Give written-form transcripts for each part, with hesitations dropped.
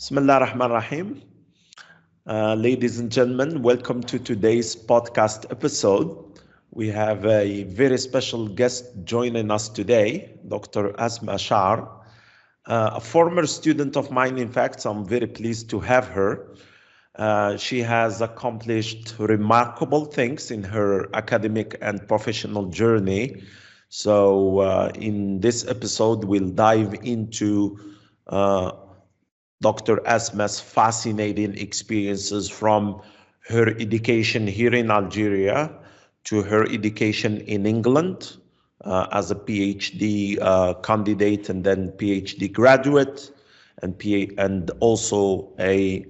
Bismillah ar-Rahman ar-Rahim. Ladies and gentlemen, welcome to today's podcast episode. We have a very special guest joining us today, Dr. Asma Char, a former student of mine. In fact, I'm very pleased to have her. She has accomplished remarkable things in her academic and professional journey. So in this episode, we'll dive into Dr. Asma's fascinating experiences from her education here in Algeria to her education in England as a PhD candidate and then PhD graduate and also a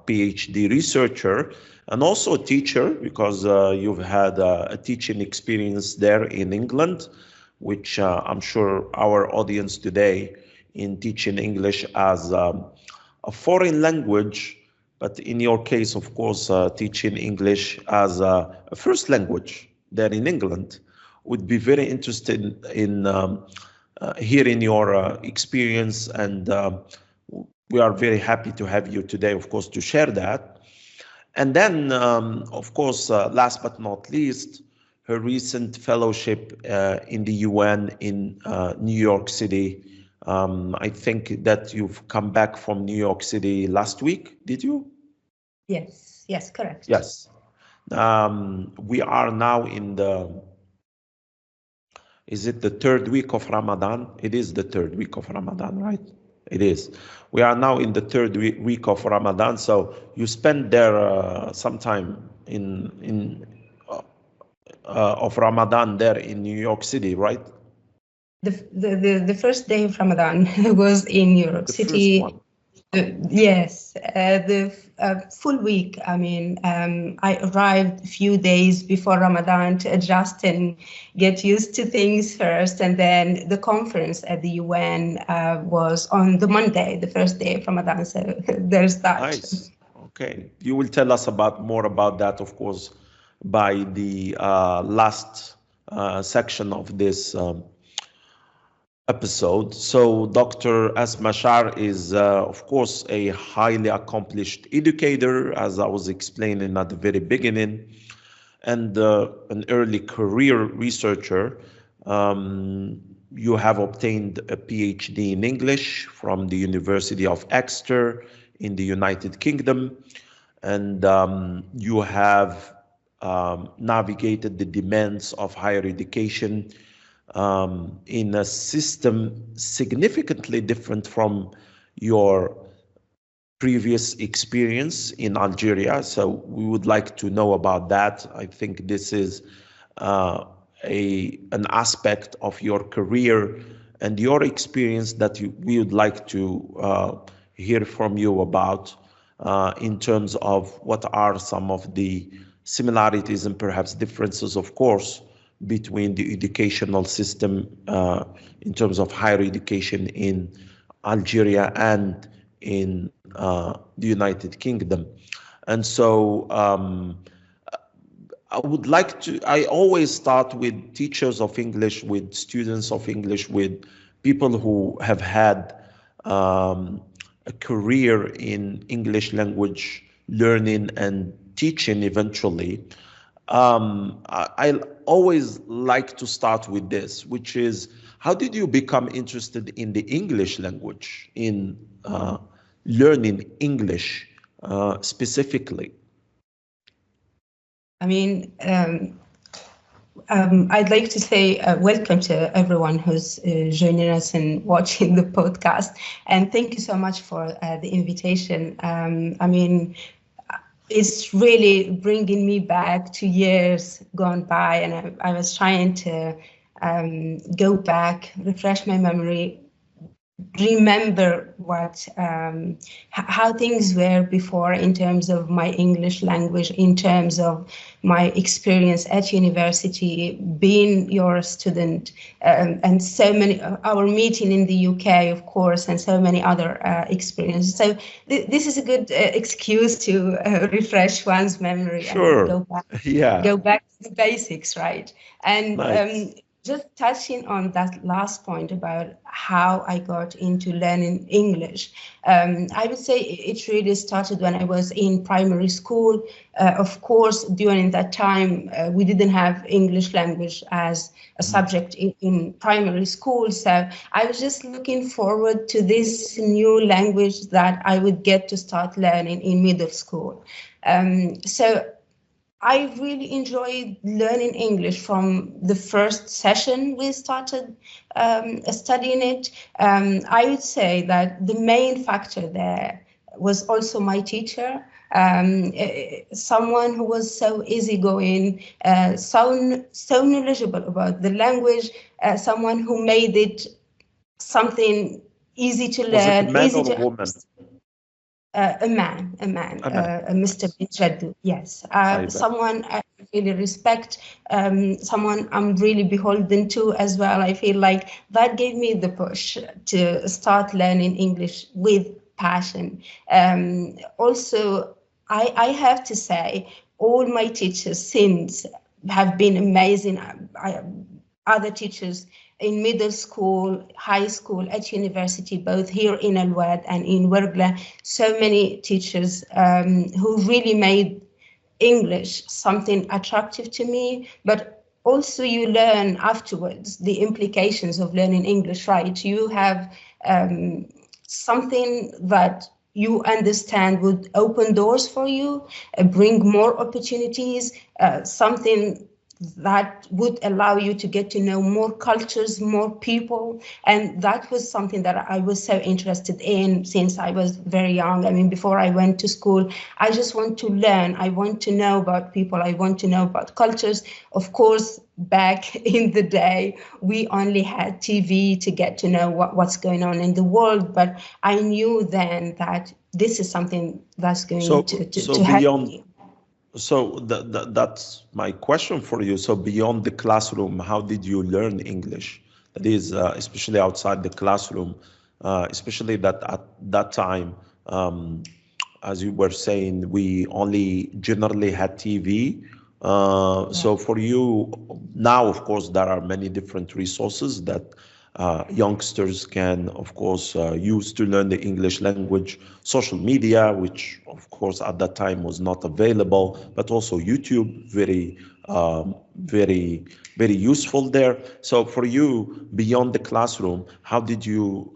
PhD researcher and also a teacher, because you've had a teaching experience there in England, which I'm sure our audience today in teaching English as a foreign language, but in your case, of course, teaching English as a first language there in England, would be very interested in hearing your experience, and we are very happy to have you today, of course, to share that. And then, of course, last but not least, her recent fellowship in the UN in New York City. I think that you've come back from New York City last week, did you? Yes, correct. Yes. We are now in is it the third week of Ramadan? It is the third week of Ramadan, right? It is. We are now in the third week of Ramadan, so you spent there some time of Ramadan there in New York City, right? The first day of Ramadan was in New York City. First one. Yes, the full week. I mean, I arrived a few days before Ramadan to adjust and get used to things first, and then the conference at the UN was on the Monday, the first day of Ramadan. So there's that. Nice. Okay, you will tell us more about that, of course, by the last section of this episode. So Dr. Asma Char is, of course, a highly accomplished educator, as I was explaining at the very beginning, and an early career researcher. You have obtained a PhD in English from the University of Exeter in the United Kingdom, and you have navigated the demands of higher education in a system significantly different from your previous experience in Algeria. So we would like to know about that. I think this is an aspect of your career and your experience that we would like to hear from you about in terms of what are some of the similarities and perhaps differences, of course, between the educational system in terms of higher education in Algeria and in the United Kingdom. And so I always start with teachers of English, with students of English, with people who have had a career in English language learning and teaching eventually. I always like to start with this, which is, how did you become interested in the English language, in learning English specifically? I mean, I'd like to say welcome to everyone who's joining us and watching the podcast, and thank you so much for the invitation. I mean, it's really bringing me back to years gone by, and I was trying to go back, refresh my memory, remember how things were before in terms of my English language, in terms of my experience at university, being your student, and so many, our meeting in the UK, of course, and so many other experiences. So this is a good excuse to refresh one's memory. Sure. And go back, Yeah. go back to the basics, right? And nice. just touching on that last point about how I got into learning English, I would say it really started when I was in primary school. Of course, during that time, we didn't have English language as a subject in primary school. So I was just looking forward to this new language that I would get to start learning in middle school. So I really enjoyed learning English from the first session we started studying it. I would say that the main factor there was also my teacher, someone who was so easygoing, so knowledgeable about the language, someone who made it something easy to learn. Was it a man easy or to a woman? A man, Mr. Bin Jaddu, yes. Someone I really respect, someone I'm really beholden to as well. I feel like that gave me the push to start learning English with passion. Also, I have to say, all my teachers since have been amazing. Other teachers in middle school, high school, at university, both here in Al-Wad and in ورقلة, so many teachers who really made English something attractive to me, but also you learn afterwards the implications of learning English, right? You have something that you understand would open doors for you, bring more opportunities, something that would allow you to get to know more cultures, more people. And that was something that I was so interested in since I was very young. I mean, before I went to school, I just want to learn. I want to know about people. I want to know about cultures. Of course, back in the day, we only had TV to get to know what's going on in the world. But I knew then that this is something that's going to help me. So that's my question for you. So beyond the classroom, how did you learn English? That is, especially outside the classroom, especially that at that time, as you were saying, we only generally had TV. So for you now, of course, there are many different resources that youngsters can, of course, use to learn the English language, social media, which, of course, at that time was not available, but also YouTube, very useful there. So for you, beyond the classroom, how did you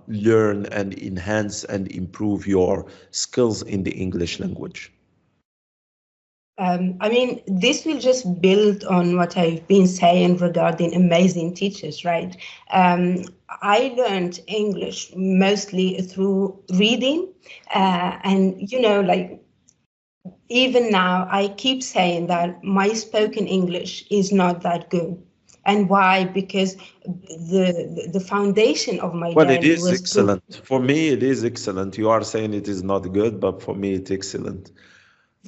learn and enhance and improve your skills in the English language? I mean, this will just build on what I've been saying regarding amazing teachers, right? I learned English mostly through reading, and like even now I keep saying that my spoken English is not that good. And why? Because the foundation of my Well, it learning is was excellent. For me, it is excellent. You are saying it is not good, but for me, it's excellent.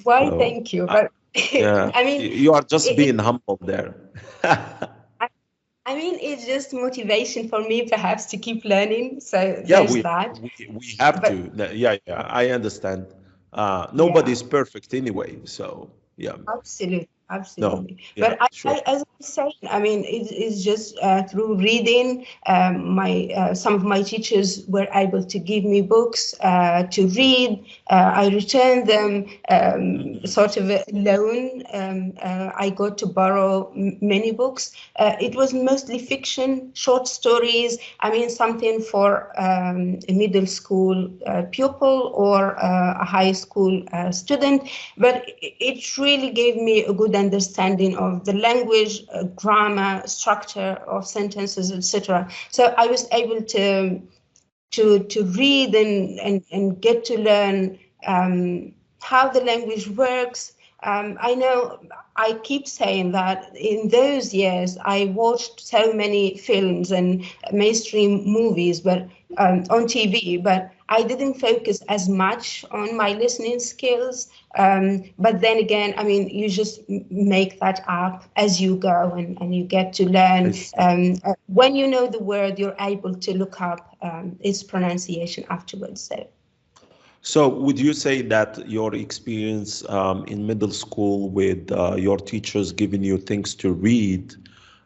Why, thank you. But yeah, I mean, you are just being humble there. I mean, it's just motivation for me, perhaps, to keep learning. So Yeah, there's that. we have to. Yeah, I understand. Nobody's perfect anyway, so yeah. Absolutely. No, yeah, But sure. as I say, I mean, it's just through reading. Some of my teachers were able to give me books to read. I returned them, sort of a loan. I got to borrow many books. It was mostly fiction, short stories. I mean, something for a middle school pupil or a high school student. But it really gave me a good understanding of the language, grammar, structure of sentences, etc. So I was able to read and get to learn how the language works. I know I keep saying that in those years I watched so many films and mainstream movies, but on TV, but I didn't focus as much on my listening skills. But then again, I mean, you just make that up as you go and you get to learn. When you know the word, you're able to look up its pronunciation afterwards. So would you say that your experience in middle school with your teachers giving you things to read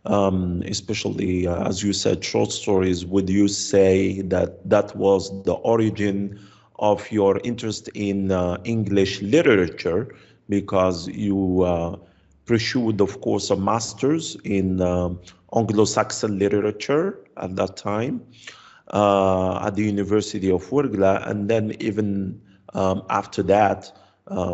especially as you said, short stories. Would you say that that was the origin of your interest in English literature, because you pursued, of course, a master's in Anglo-Saxon literature at that time at the University of ورقلة, and then even after that,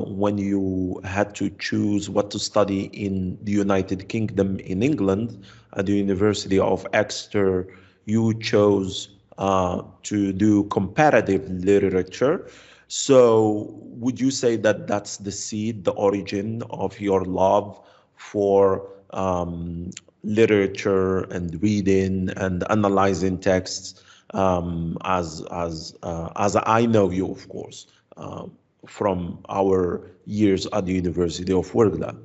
when you had to choose what to study in the United Kingdom, in England, at the University of Exeter, you chose to do comparative literature. So would you say that that's the seed, the origin of your love for literature and reading and analyzing texts, as I know you, of course, from our years at the University of ورقلة?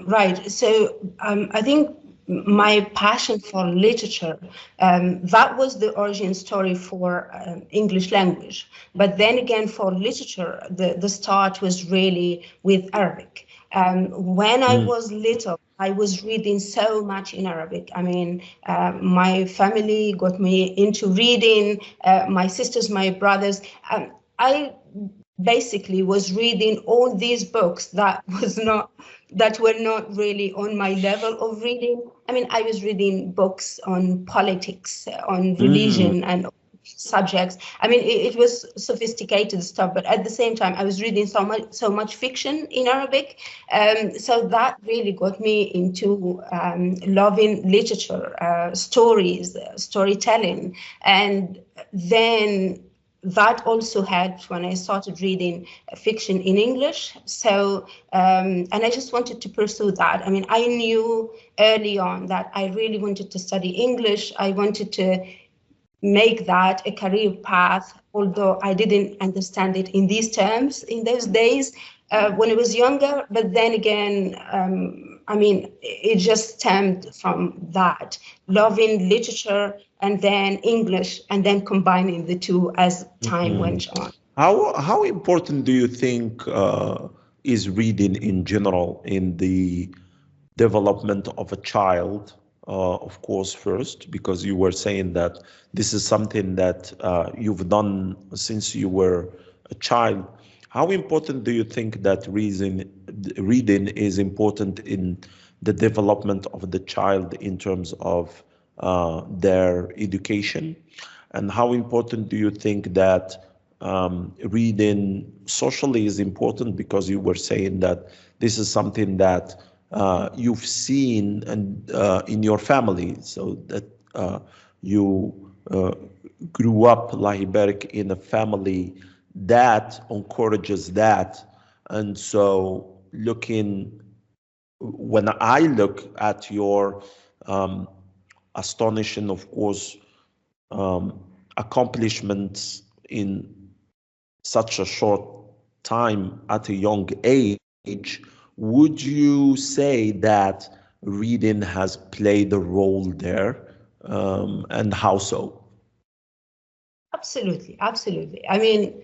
Right. So I think my passion for literature, that was the origin story for English language. But then again, for literature, the start was really with Arabic. When I was little, I was reading so much in Arabic. I mean, my family got me into reading, my sisters, my brothers. I basically was reading all these books that were not really on my level of reading. I mean, I was reading books on politics, on religion, and subjects. I mean, it was sophisticated stuff, but at the same time, I was reading so much fiction in Arabic. So that really got me into loving literature, stories, storytelling, and then that also helped when I started reading fiction in English. So, and I just wanted to pursue that. I mean, I knew early on that I really wanted to study English. I wanted to make that a career path, although I didn't understand it in these terms in those days when I was younger. But then again, I mean, it just stemmed from that, loving literature and then English, and then combining the two as time went on. How important do you think is reading in general in the development of a child? Of course, first, because you were saying that this is something that you've done since you were a child. How important do you think that reading is important in the development of the child in terms of their education? And how important do you think that reading socially is important, because you were saying that this is something that you've seen and in your family, so that you grew up, Allah Barik, in a family that encourages that. And so when I look at your astonishing, of course, accomplishments in such a short time at a young age, would you say that reading has played a role there, and how so? Absolutely, absolutely. I mean,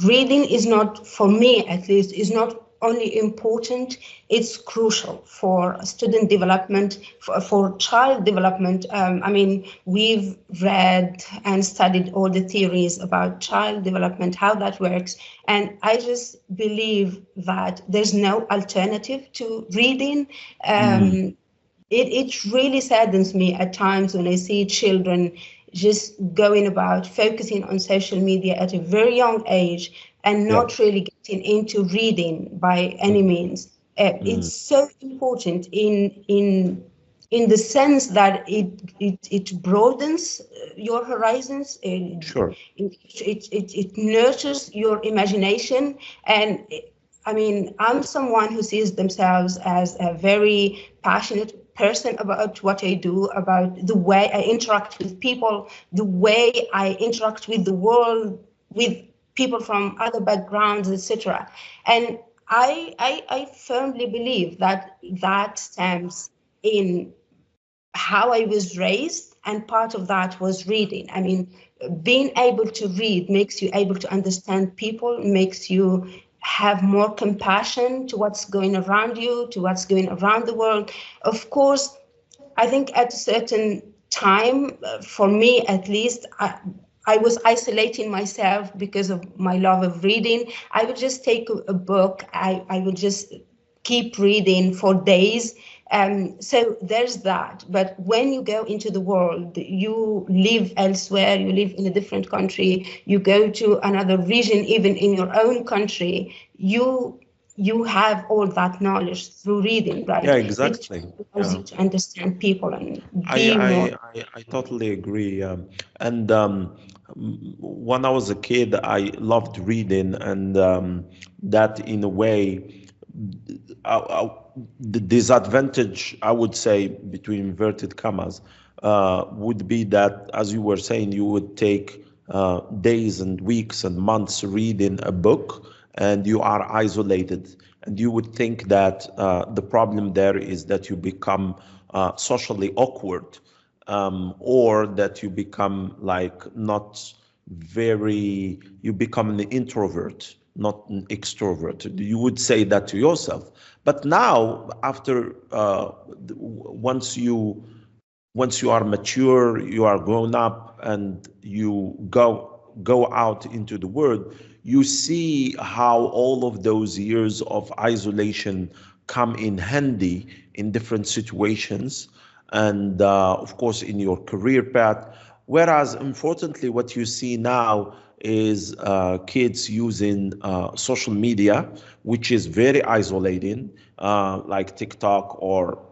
reading is not, for me at least, is not only important, it's crucial for student development, for child development. I mean, we've read and studied all the theories about child development, how that works. And I just believe that there's no alternative to reading. It really saddens me at times when I see children just going about focusing on social media at a very young age and not really getting into reading by any means. It's so important in the sense that it broadens your horizons. It nurtures your imagination. And I mean, I'm someone who sees themselves as a very passionate person about what I do, about the way I interact with people, the way I interact with the world, with people from other backgrounds, etc. And I firmly believe that that stems in how I was raised, and part of that was reading. I mean, being able to read makes you able to understand people, makes you have more compassion to what's going around you, to what's going around the world. Of course, I think at a certain time, for me at least, I was isolating myself because of my love of reading. I would just take a book, I would just keep reading for days. So there's that. But when you go into the world, you live elsewhere, you live in a different country, you go to another region, even in your own country, you have all that knowledge through reading, right? Yeah, exactly. Which allows you to understand people and be I totally agree. And when I was a kid, I loved reading, and that in a way, the disadvantage, I would say, between inverted commas, would be that, as you were saying, you would take days and weeks and months reading a book, and you are isolated. And you would think that the problem there is that you become socially awkward, or that you become like not very, you become an introvert, not an extrovert. You would say that to yourself. But now, after once you are mature, you are grown up, and you go out into the world, you see how all of those years of isolation come in handy in different situations, and of course in your career path. Whereas, unfortunately, what you see now is kids using social media, which is very isolating, like TikTok or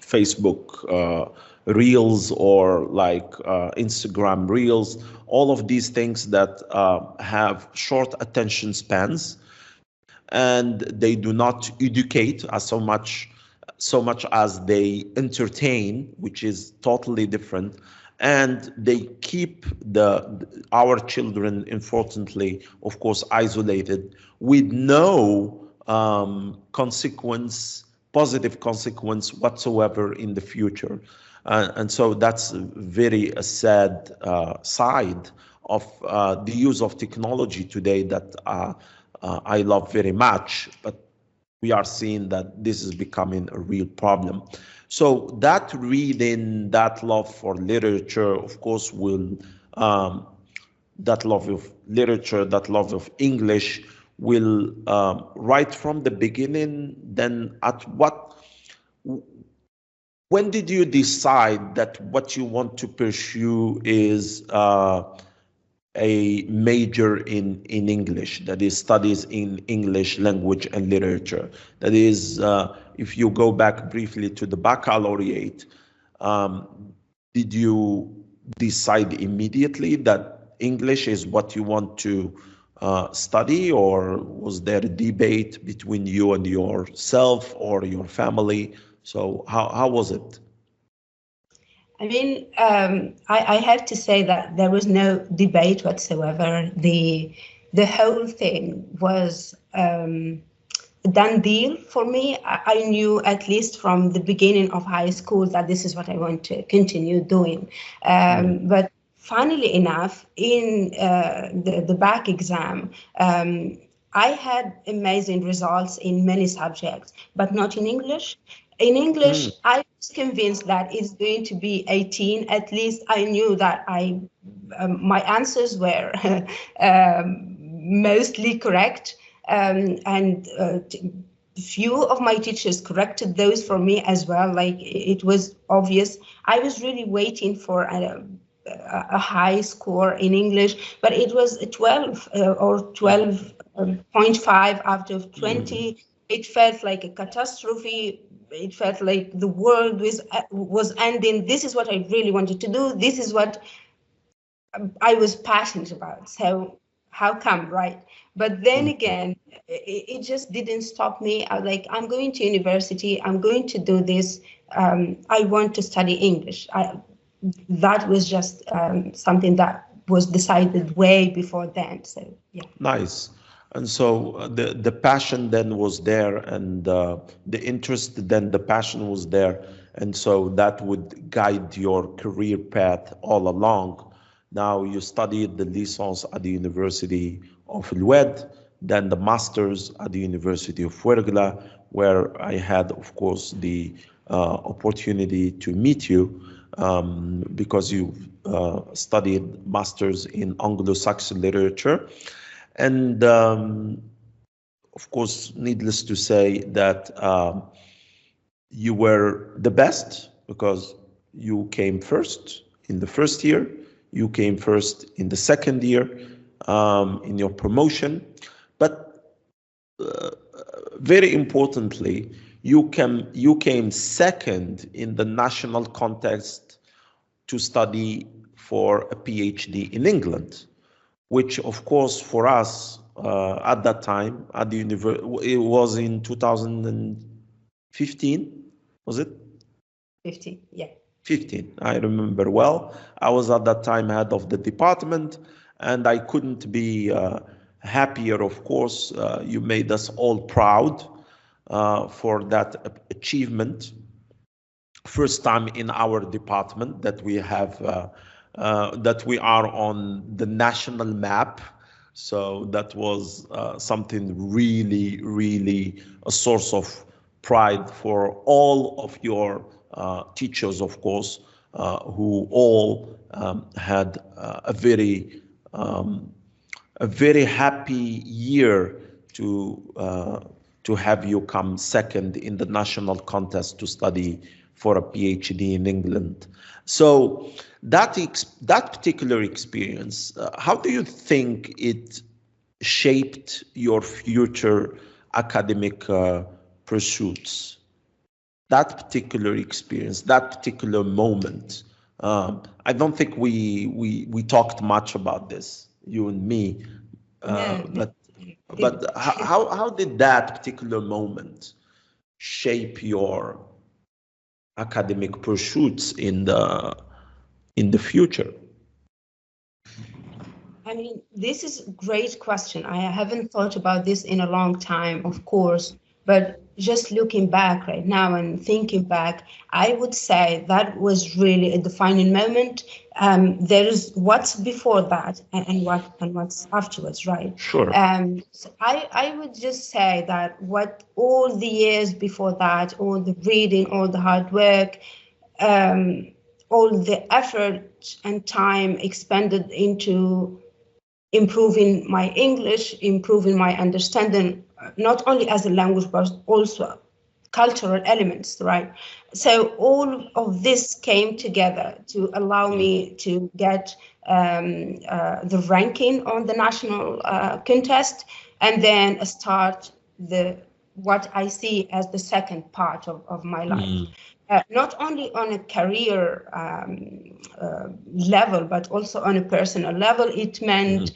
Facebook Reels, or like Instagram Reels, all of these things that have short attention spans, and they do not educate as so much as they entertain, which is totally different. And they keep our children, unfortunately, of course, isolated with no positive consequence whatsoever in the future. And so that's very sad side of the use of technology today that I love very much, but we are seeing that this is becoming a real problem. So that reading, that love for literature, of course, will that love of literature, that love of English will, right from the beginning, then when did you decide that what you want to pursue is a major in English, that is studies in English language and literature? That is, if you go back briefly to the baccalaureate, did you decide immediately that English is what you want to study, or was there a debate between you and yourself or your family? So how was it? I mean, I have to say that there was no debate whatsoever. The whole thing was a done deal for me. I knew, at least from the beginning of high school, that this is what I want to continue doing. But funnily enough, in the back exam, I had amazing results in many subjects, but not in English. In English, I was convinced that it's going to be 18. At least I knew that my answers were mostly correct. And few of my teachers corrected those for me as well. Like, it was obvious. I was really waiting for a high score in English, but it was a 12 or 12.5 out of 20. It felt like a catastrophe. It felt like the world was ending. This is what I really wanted to do. This is what I was passionate about. So how come, right? But then again, it just didn't stop me. I was like, I'm going to university. I'm going to do this. I want to study English. That was just something that was decided way before then. So yeah. Nice. And so the passion then was there, and the interest, then the passion was there. And so that would guide your career path all along. Now you studied the license at the University of الوادى, then the masters at the University of ورقلة, where I had, of course, the opportunity to meet you because you studied masters in Anglo-Saxon literature. And of course, needless to say that you were the best because you came first in the first year, you came first in the second year in your promotion, but very importantly, you came second in the national contest to study for a PhD in England, which of course for us at that time at the university, it was in 2015, was it? 15, yeah. 15, I remember well. I was at that time head of the department, and I couldn't be happier, of course. You made us all proud for that achievement. First time in our department that we have, that we are on the national map. So that was something really, really a source of pride for all of your teachers, of course, who all had a very happy year to have you come second in the national contest to study for a PhD in England. So that particular experience, how do you think it shaped your future academic pursuits? That particular experience, that particular moment. I don't think we talked much about this, you and me, but how did that particular moment shape your academic pursuits in the future? I mean, this is a great question. I haven't thought about this in a long time, of course, but just looking back right now and thinking back, I would say that was really a defining moment. There is what's before that and what's afterwards, right? Sure. So I would just say that what all the years before that, all the reading, all the hard work, all the effort and time expended into improving my English, improving my understanding, not only as a language, but also cultural elements, right? So all of this came together to allow me to get the ranking on the national contest, and then start what I see as the second part of my life. Not only on a career level, but also on a personal level. It meant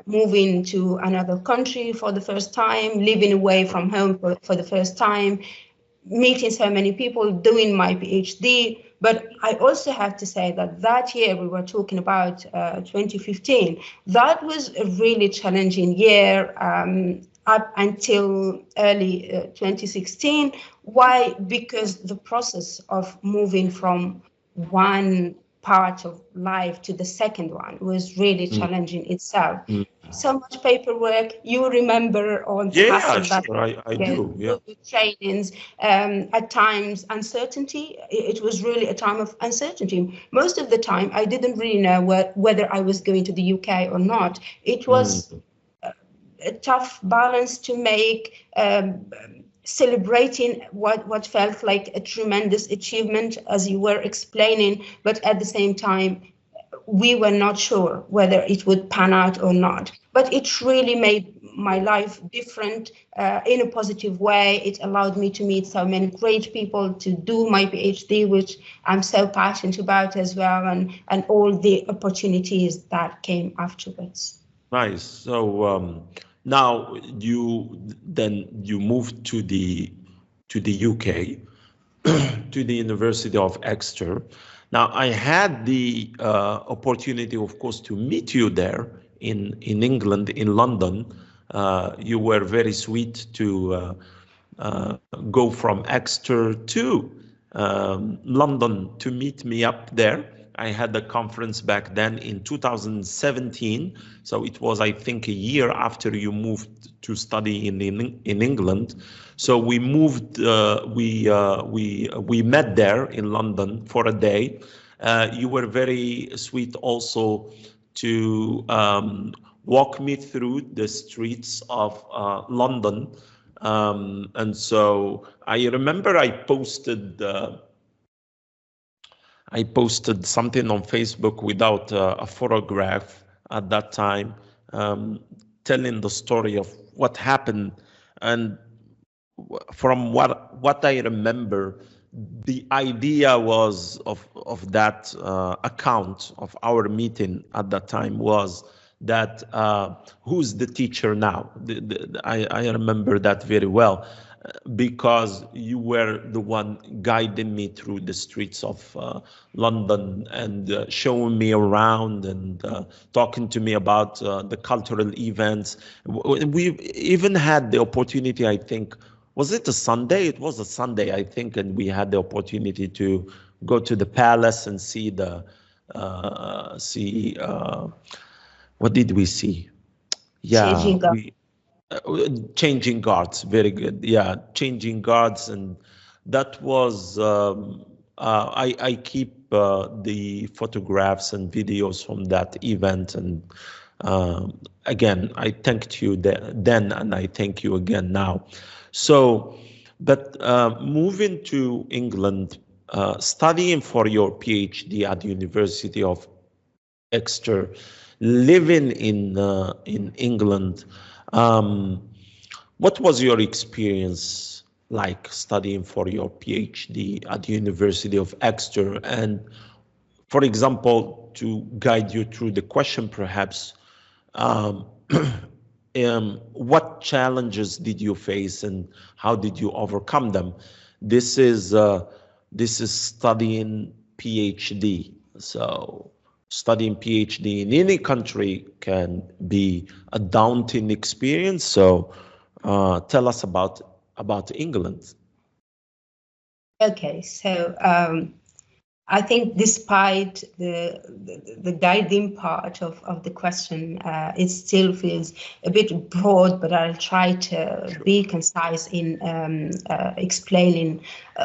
moving to another country for the first time, living away from home for the first time, meeting so many people, doing my PhD. But I also have to say that year we were talking about 2015, that was a really challenging year up until early 2016. Why? Because the process of moving from one part of life to the second one was really challenging itself. So much paperwork. You remember all the hassle that I do. Yeah. Trainings, at times uncertainty. It was really a time of uncertainty. Most of the time, I didn't really know whether I was going to the UK or not. It was a tough balance to make, celebrating what felt like a tremendous achievement, as you were explaining, but at the same time, we were not sure whether it would pan out or not. But it really made my life different in a positive way. It allowed me to meet so many great people, to do my PhD, which I'm so passionate about as well, and all the opportunities that came afterwards. Nice. So now you moved to the UK, to the University of Exeter. Now I had the opportunity, of course, to meet you there in England, in London. You were very sweet to go from Exeter to London to meet me up there. I had a conference back then in 2017. So it was, I think, a year after you moved to study in England. So we moved, we met there in London for a day. You were very sweet also to walk me through the streets of London. And so I remember I posted something on Facebook without a photograph at that time, telling the story of what happened. And from what I remember, the idea was of that account of our meeting at that time was that who's the teacher now? I remember that very well, because you were the one guiding me through the streets of London and showing me around and talking to me about the cultural events. We even had the opportunity, I think, was it a Sunday? It was a Sunday, I think, and we had the opportunity to go to the palace and see the what did we see? Yeah, changing guards. Very good. Yeah, changing guards, and that was I keep the photographs and videos from that event, and again, I thanked you then, and I thank you again now. So, but moving to England, studying for your PhD at the University of Exeter, living in England, what was your experience like studying for your PhD at the University of Exeter? And for example, to guide you through the question, perhaps, what challenges did you face and how did you overcome them? This is studying PhD. So studying PhD in any country can be a daunting experience. So tell us about England. Okay, so I think despite the guiding part of the question, it still feels a bit broad, but I'll try to be concise in explaining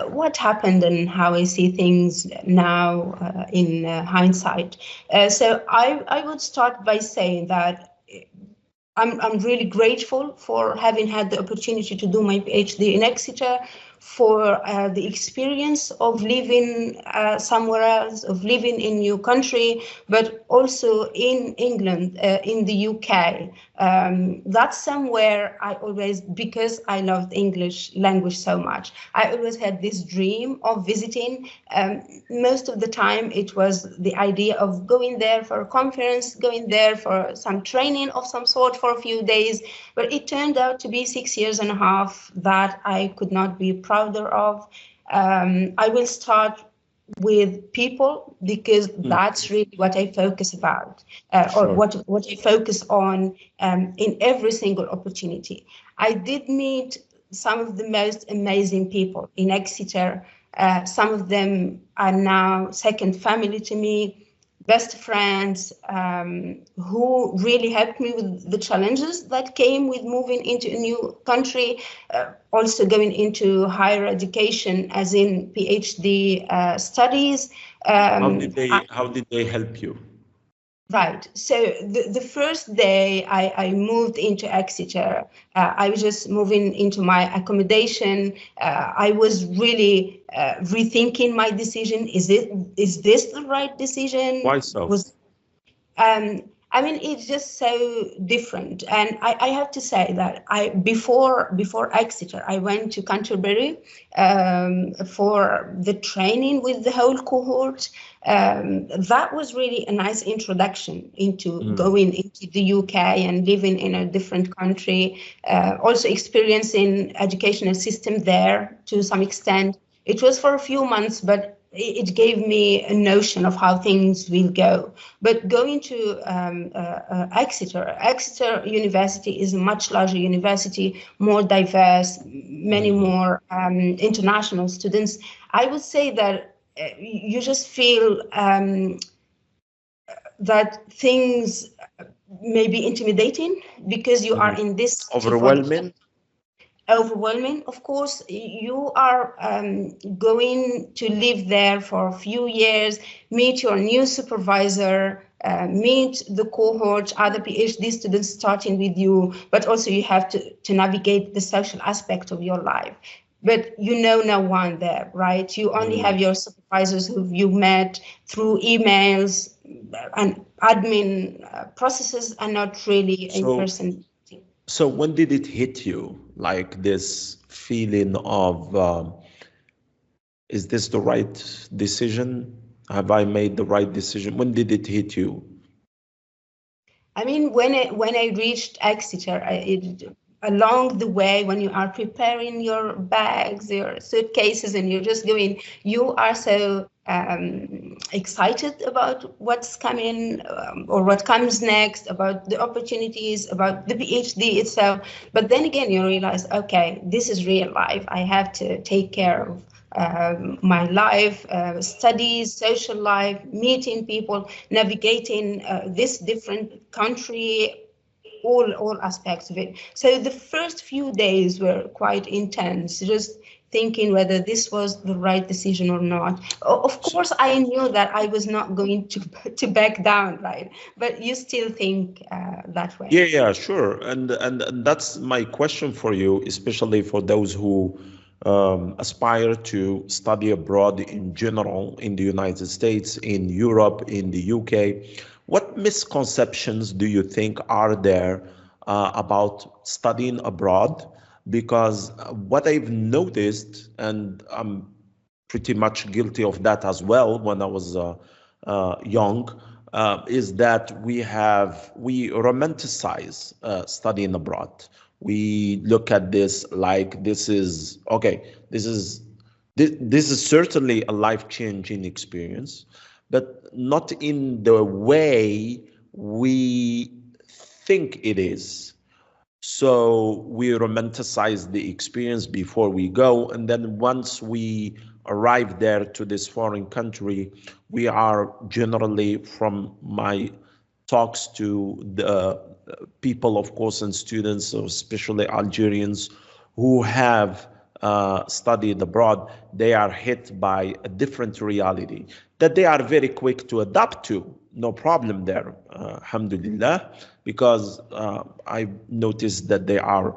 what happened and how I see things now in hindsight. So I would start by saying that I'm really grateful for having had the opportunity to do my PhD in Exeter, for the experience of living somewhere else, of living in a new country, but also in England, in the UK. That's somewhere I always, because I loved English language so much, I always had this dream of visiting. Most of the time it was the idea of going there for a conference, going there for some training of some sort for a few days, but it turned out to be 6.5 years that I could not be prouder of. I will start with people because that's really what I focus about, or what I focus on in every single opportunity. I did meet some of the most amazing people in Exeter. Some of them are now second family to me, best friends, who really helped me with the challenges that came with moving into a new country, also going into higher education, as in PhD studies. How did they help you? Right. So the first day I moved into Exeter, I was just moving into my accommodation. I was really rethinking my decision. Is this the right decision? Why so? I mean, it's just so different. And I have to say that before Exeter, I went to Canterbury for the training with the whole cohort. That was really a nice introduction into going into the UK and living in a different country, also experiencing educational system there to some extent. It was for a few months, but it gave me a notion of how things will go. But going to Exeter University is a much larger university, more diverse, many more international students. I would say that you just feel that things may be intimidating because you are in this overwhelming. Overwhelming, of course. You are going to live there for a few years, meet your new supervisor, meet the cohort, other PhD students starting with you, but also you have to navigate the social aspect of your life. But you know no one there, right? You only have your supervisors who you met through emails and admin processes, and not really in person. So when did it hit you, like this feeling of, is this the right decision? Have I made the right decision? When did it hit you? I mean, when I reached Exeter, along the way, when you are preparing your bags, your suitcases, and you're just going, you are so excited about what's coming or what comes next, about the opportunities, about the PhD itself. But then again, you realize, okay, this is real life. I have to take care of my life, studies, social life, meeting people, navigating this different country, all aspects of it. So the first few days were quite intense, just thinking whether this was the right decision or not. Of course, I knew that I was not going to back down, right? But you still think that way. Yeah, sure. And that's my question for you, especially for those who aspire to study abroad in general, in the United States, in Europe, in the UK. What misconceptions do you think are there about studying abroad? Because what I've noticed, and I'm pretty much guilty of that as well when I was young, is that we romanticize studying abroad. We look at this like this is certainly a life-changing experience, but not in the way we think it is. So we romanticize the experience before we go, and then once we arrive there to this foreign country, we are generally, from my talks to the people, of course, and students, especially Algerians who have studied abroad, they are hit by a different reality that they are very quick to adapt to. No problem there, alhamdulillah, because I noticed that they are,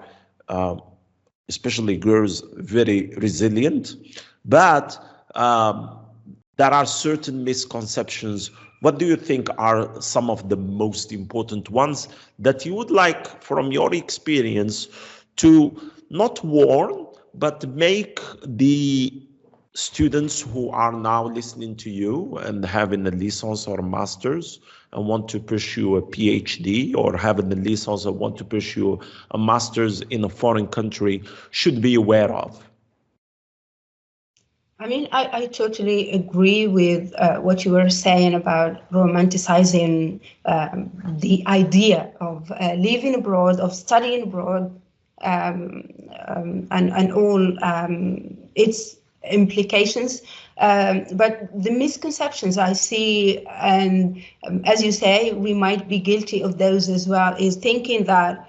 especially girls, very resilient. But there are certain misconceptions. What do you think are some of the most important ones that you would like, from your experience, to not warn, but make the students who are now listening to you and having a license or a master's and want to pursue a PhD, or having a license and want to pursue a master's in a foreign country, should be aware of? I mean, I totally agree with what you were saying about romanticizing the idea of living abroad, of studying abroad, and all its implications. But the misconceptions I see, and as you say, we might be guilty of those as well, is thinking that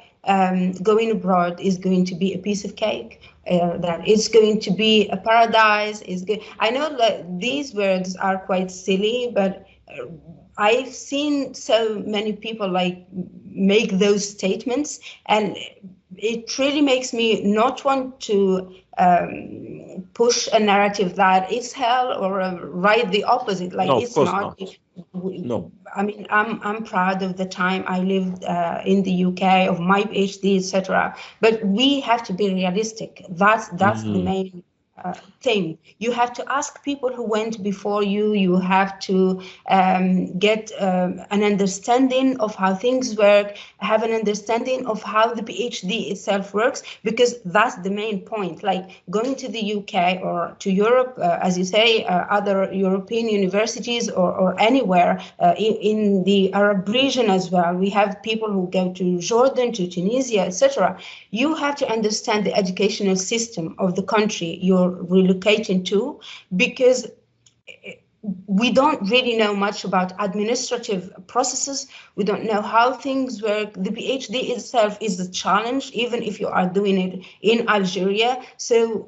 going abroad is going to be a piece of cake, that it's going to be a paradise. I know that these words are quite silly, but I've seen so many people make those statements, and it really makes me not want to push a narrative that it's hell, or right the opposite. No, it's not. No. I mean, I'm proud of the time I lived in the UK, of my PhD, etc. But we have to be realistic. That's the main thing. You have to ask people who went before you. You have to get an understanding of how things work, have an understanding of how the PhD itself works, because that's the main point. Like going to the UK or to Europe, as you say, other European universities, or anywhere in the Arab region as well. We have people who go to Jordan, to Tunisia, etc. You have to understand the educational system of the country you're relocating to, because we don't really know much about administrative processes. We don't know how things work. The PhD itself is a challenge, even if you are doing it in Algeria. So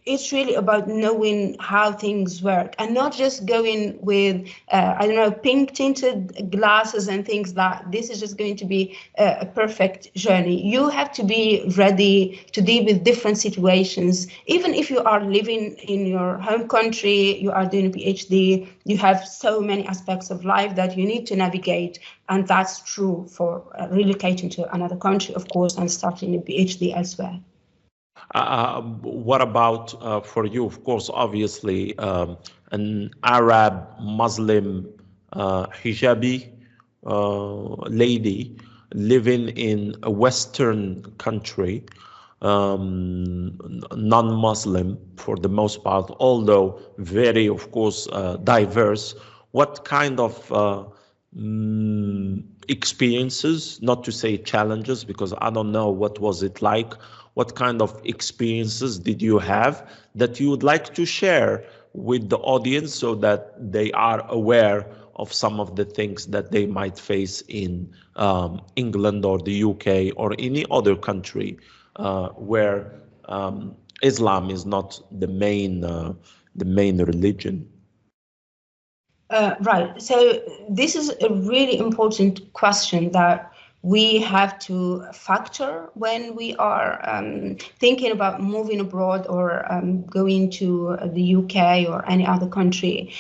it's really about knowing how things work and not just going with, I don't know, pink tinted glasses and things that this is just going to be a perfect journey. You have to be ready to deal with different situations. Even if you are living in your home country, you are doing a PhD, you have so many aspects of life that you need to navigate, and that's true for relocating to another country, of course, and starting a PhD elsewhere. What about for you? Of course, obviously, an Arab Muslim hijabi lady living in a Western country, non-Muslim for the most part, although very, of course, diverse. What kind of experiences, not to say challenges, because I don't know what was it like, what kind of experiences did you have that you would like to share with the audience so that they are aware of some of the things that they might face in England or the UK or any other country where Islam is not the main religion? Right. So this is a really important question that we have to factor when we are thinking about moving abroad or going to the UK or any other country.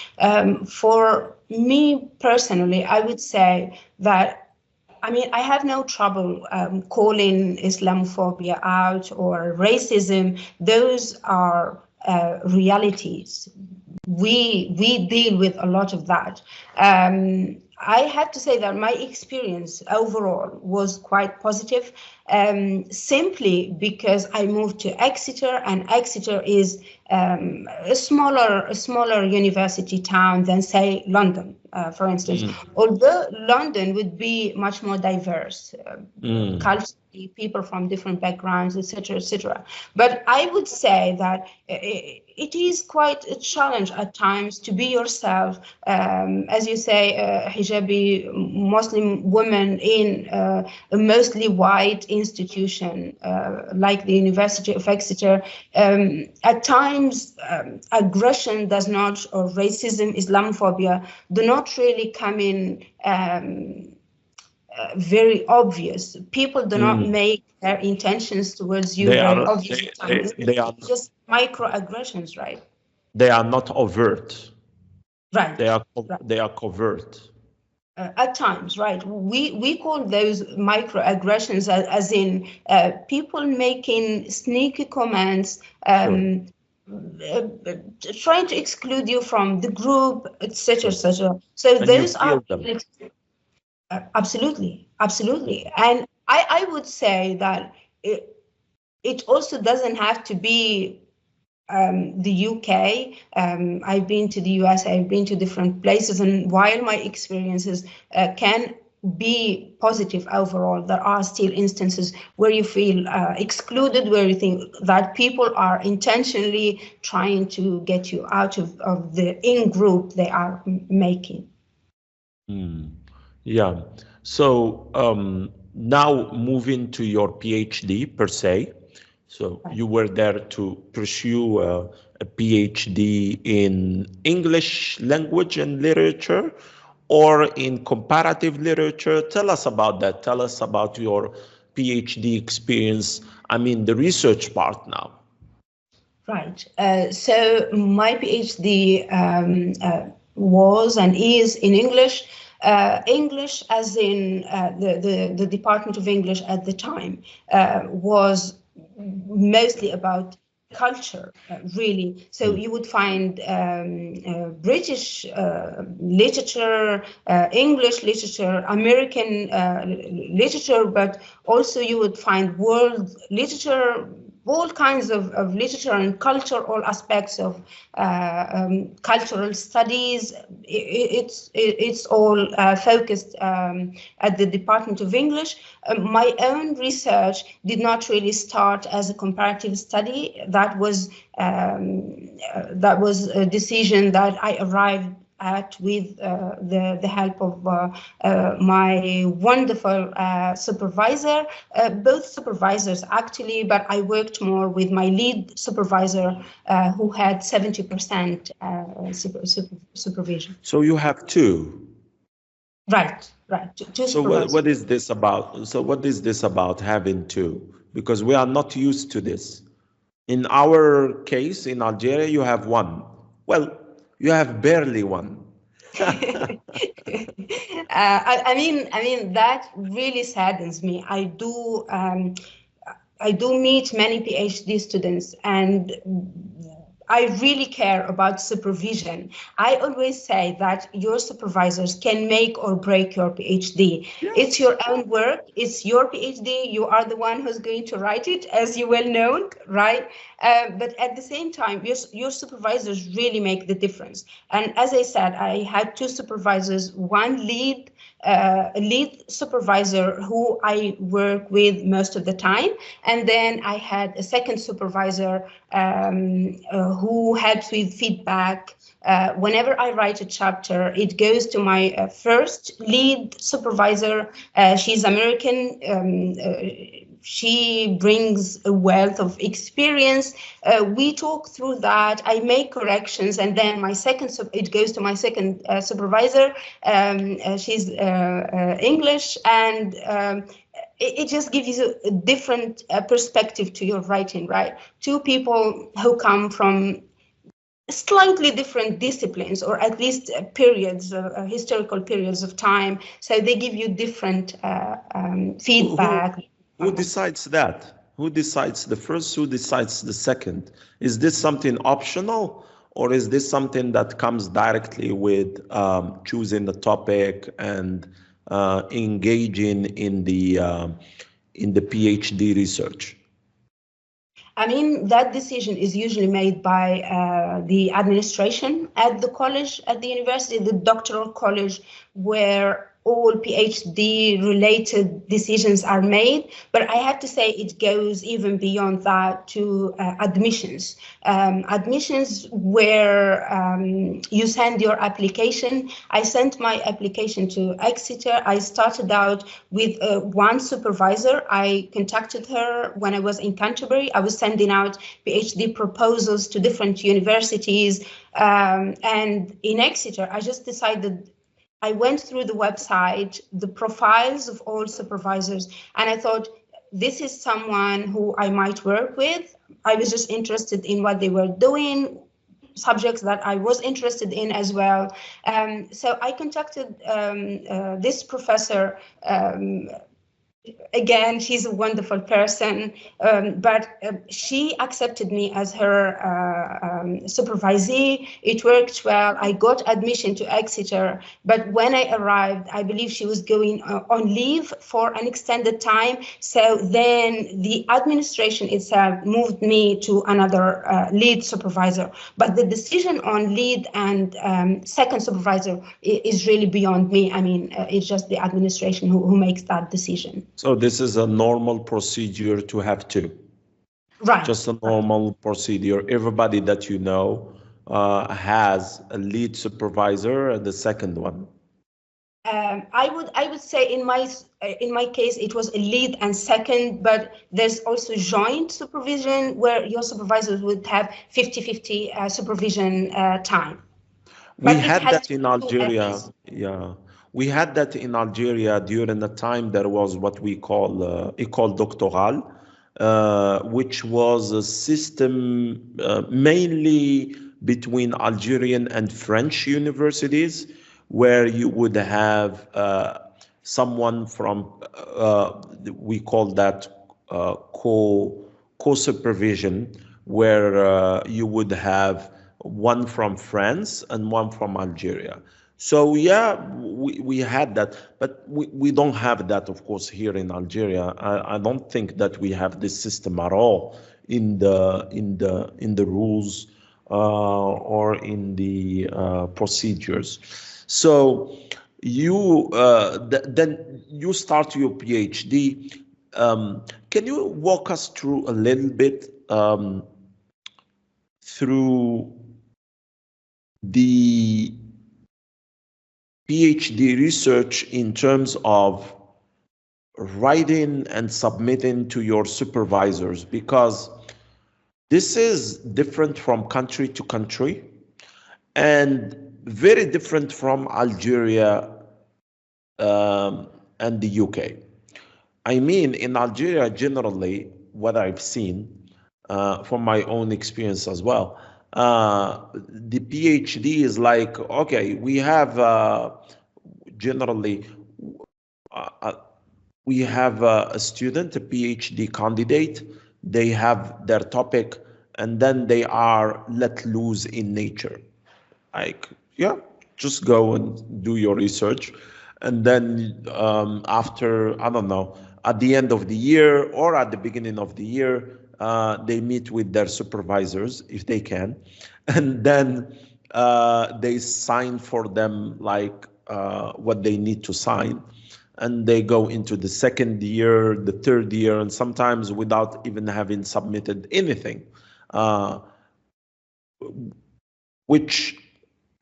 For me personally, I would say that, I mean, I have no trouble calling Islamophobia out or racism. Those are realities. We deal with a lot of that. I have to say that my experience overall was quite positive, simply because I moved to Exeter, and Exeter is a smaller university town than, say, London, for instance. Although London would be much more diverse, culturally, people from different backgrounds, etc., etc. But I would say that it is quite a challenge at times to be yourself, as you say, hijabi Muslim woman in a mostly white institution like the University of Exeter. At times, aggression does not, or racism, Islamophobia, do not really come in very obvious. People do not make their intentions towards you very obvious. They are just microaggressions, right? They are not overt. Right. They are covert. At times, right? We call those microaggressions as in people making sneaky comments, trying to exclude you from the group, etc., etc. So and those are absolutely. And I would say that it also doesn't have to be the UK. I've been to the US, I've been to different places, and while my experiences can be positive overall, there are still instances where you feel excluded, where you think that people are intentionally trying to get you out of the in-group they are making. Yeah. So now moving to your PhD per se. So you were there to pursue a PhD in English language and literature or in comparative literature. Tell us about that. Tell us about your PhD experience. I mean, the research part now. Right. So my PhD was and is in English. English, as in the Department of English at the time, was mostly about culture, really. So you would find British literature, English literature, American literature, but also you would find world literature, all kinds of literature and culture, all aspects of cultural studies. It's all focused at the Department of English. My own research did not really start as a comparative study. That was a decision that I arrived at with the help of my wonderful supervisor, both supervisors actually, but I worked more with my lead supervisor who had 70% supervision. So you have two. Right. So what is this about? So what is this about having two? Because we are not used to this. In our case, in Algeria, you have one. Well, you have barely one. I mean that really saddens me. I do meet many PhD students, and I really care about supervision. I always say that your supervisors can make or break your PhD. Yes. It's your own work. It's your PhD. You are the one who's going to write it, as you well know, right? But at the same time, your supervisors really make the difference. And as I said, I had two supervisors, one lead supervisor who I work with most of the time. And then I had a second supervisor who helps with feedback. Whenever I write a chapter, it goes to my first lead supervisor. She's American. She brings a wealth of experience. We talk through that. I make corrections, and then it goes to my second supervisor. She's English, and it just gives you a different perspective to your writing, right? Two people who come from slightly different disciplines, or at least periods, historical periods of time. So they give you different feedback. Who decides that? Who decides the first? Who decides the second? Is this something optional, or is this something that comes directly with choosing the topic and engaging in the PhD research? I mean, that decision is usually made by the administration at the college, at the university, the doctoral college, where all PhD related decisions are made. But I have to say it goes even beyond that to admissions. Admissions where you send your application. I sent my application to Exeter. I started out with one supervisor. I contacted her when I was in Canterbury. I was sending out PhD proposals to different universities. And in Exeter, I just decided, I went through the website, the profiles of all supervisors, and I thought, this is someone who I might work with. I was just interested in what they were doing, subjects that I was interested in as well. So I contacted this professor. Again, she's a wonderful person, but she accepted me as her supervisee. It worked well. I got admission to Exeter, but when I arrived, I believe she was going on leave for an extended time. So then the administration itself moved me to another lead supervisor. But the decision on lead and second supervisor is really beyond me. I mean, it's just the administration who makes that decision. So this is a normal procedure to have two. Right. Just a normal procedure. Everybody that you know has a lead supervisor and the second one. I would say in my case it was a lead and second, but there's also joint supervision where your supervisors would have 50-50 supervision time. We had that in Algeria. Yeah. We had that in Algeria during the time there was what we call école doctorale, which was a system mainly between Algerian and French universities, where you would have someone from, we call that co-supervision, where you would have one from France and one from Algeria. So yeah, we had that, but we don't have that, of course, here in Algeria. I don't think that we have this system at all in the rules or in the procedures. So you then you start your PhD. Can you walk us through a little bit through the PhD research in terms of writing and submitting to your supervisors, because this is different from country to country and very different from Algeria and the UK. I mean, in Algeria, generally, what I've seen from my own experience as well, the PhD is like, okay, we have generally, we have a student, a PhD candidate, they have their topic, and then they are let loose in nature. Like, yeah, just go and do your research. And then after, I don't know, at the end of the year or at the beginning of the year, they meet with their supervisors if they can. And then they sign for them like what they need to sign. And they go into the second year, the third year, and sometimes without even having submitted anything, which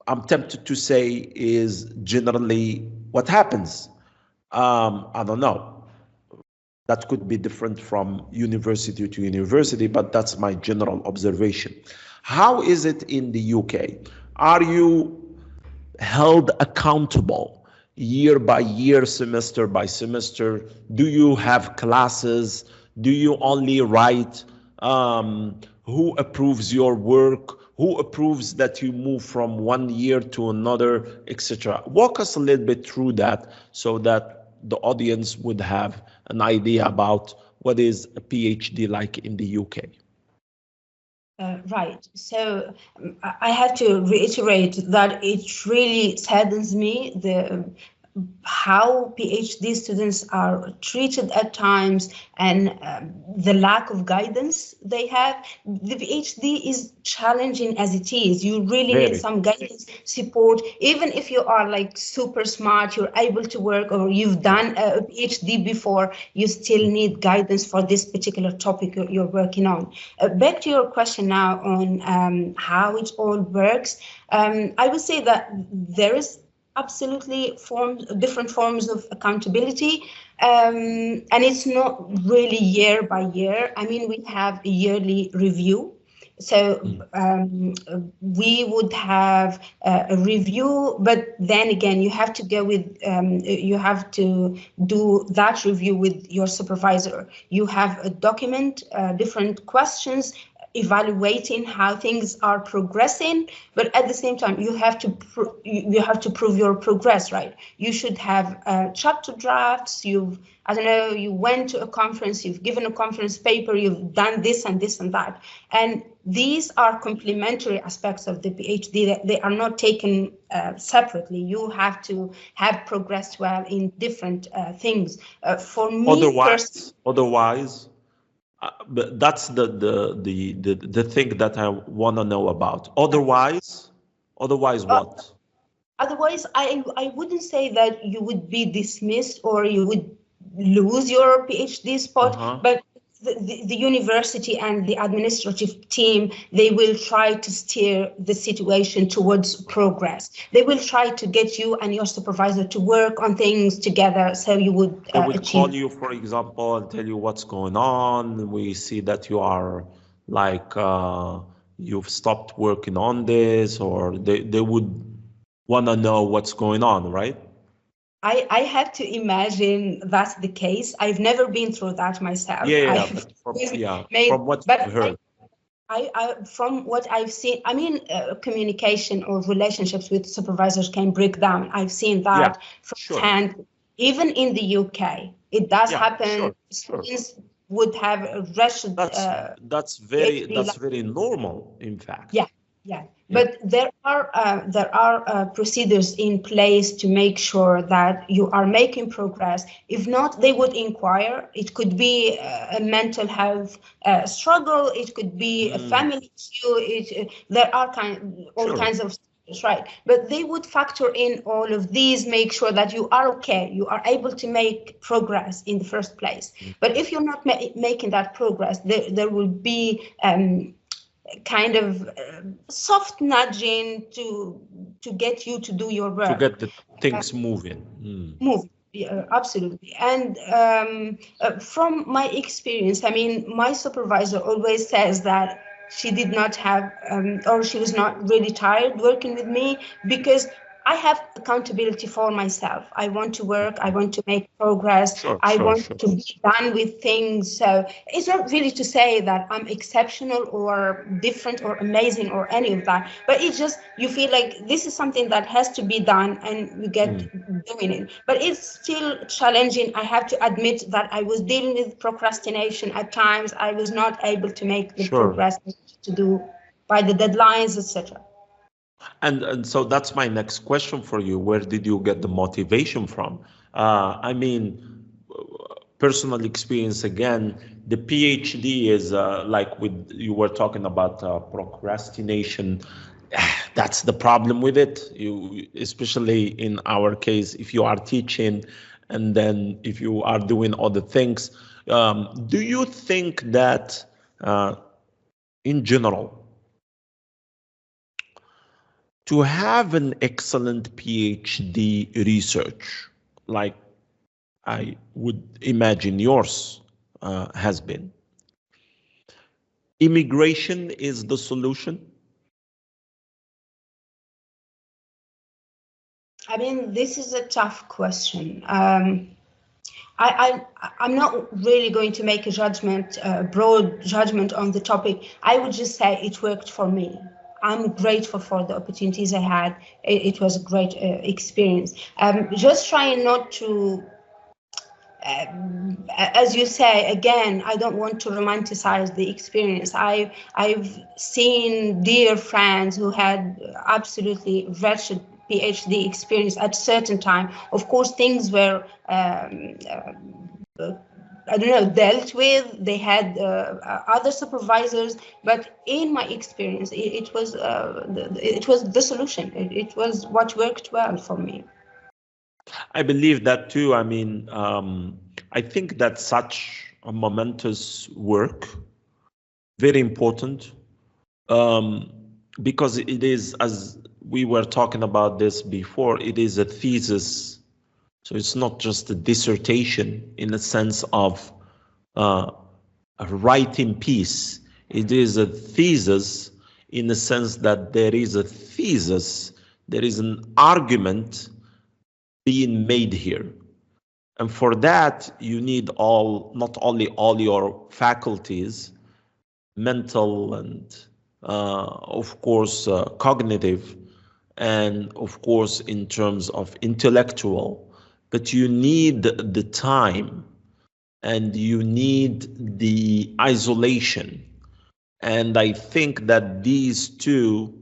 I'm tempted to say is generally what happens. I don't know. That could be different from university to university, but that's my general observation. How is it in the UK? Are you held accountable year by year, semester by semester? Do you have classes? Do you only write? Who approves your work? Who approves that you move from one year to another, etc.? Walk us a little bit through that so that the audience would have an idea about what is a PhD like in the UK. Right. So I have to reiterate that it really saddens me how PhD students are treated at times and the lack of guidance they have. The PhD is challenging as it is. You really need some guidance, support. Even if you are like super smart, you're able to work, or you've done a PhD before, you still need guidance for this particular topic you're working on. Back to your question now on how it all works. I would say that there is absolutely different forms of accountability, and it's not really year by year. I mean, we have a yearly review. So we would have a review, but then again, you have to go with, you have to do that review with your supervisor. You have a document, different questions, evaluating how things are progressing, but at the same time you have to prove your progress, right? You should have chapter drafts. I don't know, you went to a conference, you've given a conference paper, you've done this and this and that, and these are complementary aspects of the PhD. They are not taken separately. You have to have progressed well in different things. For me, otherwise. But that's the thing that I want to know about. Otherwise what? Otherwise, I wouldn't say that you would be dismissed or you would lose your PhD spot, but the university and the administrative team, they will try to steer the situation towards progress. They will try to get you and your supervisor to work on things together, so you would call you, for example, and tell you what's going on. We see that you are like you've stopped working on this, or they would want to know what's going on, right? I have to imagine that's the case. I've never been through that myself. From what you've heard. From what I've seen, I mean, communication or relationships with supervisors can break down. I've seen that firsthand. Even in the UK, it does happen. Students would have a wretched. That's very normal, in fact. Yeah. But there are procedures in place to make sure that you are making progress. If not, they would inquire. It could be a mental health struggle. It could be a family issue. There are all kinds of things, right? But they would factor in all of these, make sure that you are okay, you are able to make progress in the first place. But if you're not making that progress, there will be kind of soft nudging to to get you to do your work. To get the things moving. Moving, yeah, absolutely. And from my experience, I mean, my supervisor always says that she did not have, or she was not really tired working with me, because I have accountability for myself. I want to work, I want to make progress, I want to be done with things. So it's not really to say that I'm exceptional or different or amazing or any of that, but it's just, you feel like this is something that has to be done and you get doing it. But it's still challenging. I have to admit that I was dealing with procrastination at times. I was not able to make the progress to do by the deadlines, etc. And so that's my next question for you. Where did you get the motivation from? I mean, personal experience again, the PhD is like with, you were talking about procrastination. That's the problem with it. You, especially in our case, if you are teaching and then if you are doing other things, do you think that in general, to have an excellent PhD research, like I would imagine yours has been, immigration is the solution? I mean, this is a tough question. I'm not really going to make a judgment, broad judgment on the topic. I would just say it worked for me. I'm grateful for the opportunities I had. It was a great experience. Just trying not to, as you say, again, I don't want to romanticize the experience. I've seen dear friends who had absolutely wretched PhD experience at a certain time. Of course, things were I don't know, dealt with. They had other supervisors, but in my experience, it was the solution. It was what worked well for me. I believe that too. I mean, I think that such a momentous work, very important, because it is, as we were talking about this before, it is a thesis. So it's not just a dissertation in the sense of a writing piece. It is a thesis in the sense that there is a thesis, there is an argument being made here. And for that, you need not only all your faculties, mental and of course cognitive, and of course in terms of intellectual, but you need the time and you need the isolation. And I think that these two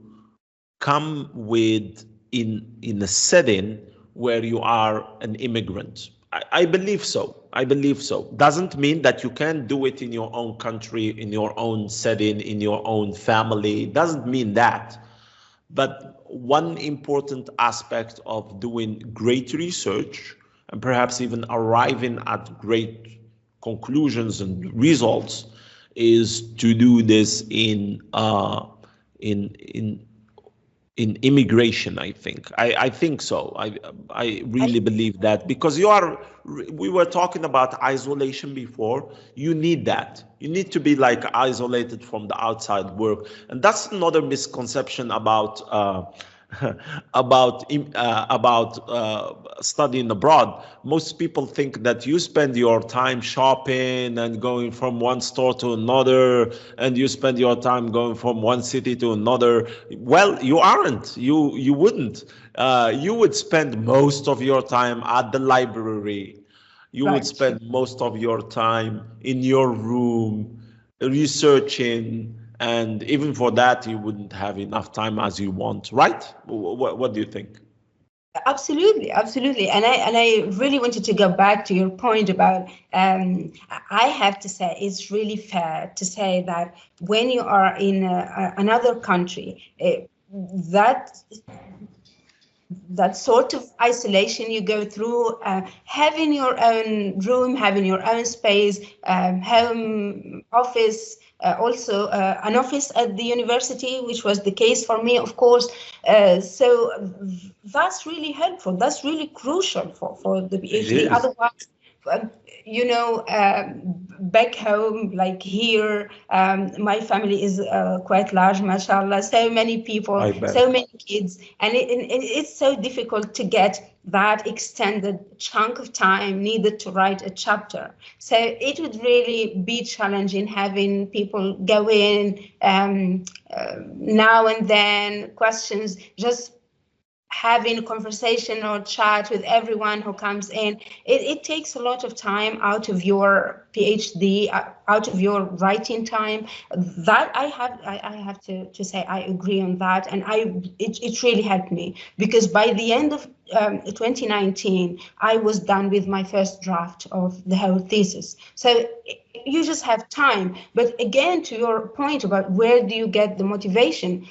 come with in a setting where you are an immigrant. I believe so. I believe so. Doesn't mean that you can't do it in your own country, in your own setting, in your own family. Doesn't mean that. But one important aspect of doing great research and perhaps even arriving at great conclusions and results is to do this in immigration. I think so. I really believe that, because we were talking about isolation before. You need that. You need to be like isolated from the outside world, and that's another misconception about studying abroad. Most people think that you spend your time shopping and going from one store to another, and you spend your time going from one city to another. Well, you aren't. You wouldn't. You would spend most of your time at the library. You would spend most of your time in your room researching. And even for that, you wouldn't have enough time as you want, right? What do you think? Absolutely, absolutely. And I really wanted to go back to your point about, I have to say, it's really fair to say that when you are in another country, that that sort of isolation you go through, having your own room, having your own space, home office, also an office at the university, which was the case for me, of course. So that's really helpful. That's really crucial for the PhD. Otherwise, you know, back home, like here, my family is quite large, mashallah, so many people, so many kids, and it's so difficult to get that extended chunk of time needed to write a chapter. So it would really be challenging having people go in now and then, questions, just having a conversation or chat with everyone who comes in. It takes a lot of time out of your PhD, out of your writing time. That I have to say I agree on that, and it really helped me, because by the end of 2019 I was done with my first draft of the whole thesis. So you just have time. But again, to your point about where do you get the motivation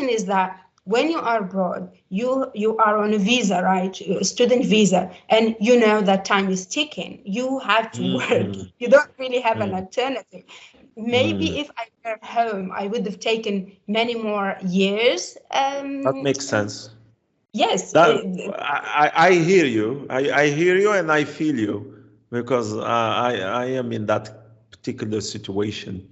is that when you are abroad, you are on a visa, right? A student visa, and you know that time is ticking. You have to work. You don't really have an alternative. Maybe if I were home, I would have taken many more years. That makes sense. Yes. I hear you. I hear you and I feel you, because I am in that particular situation.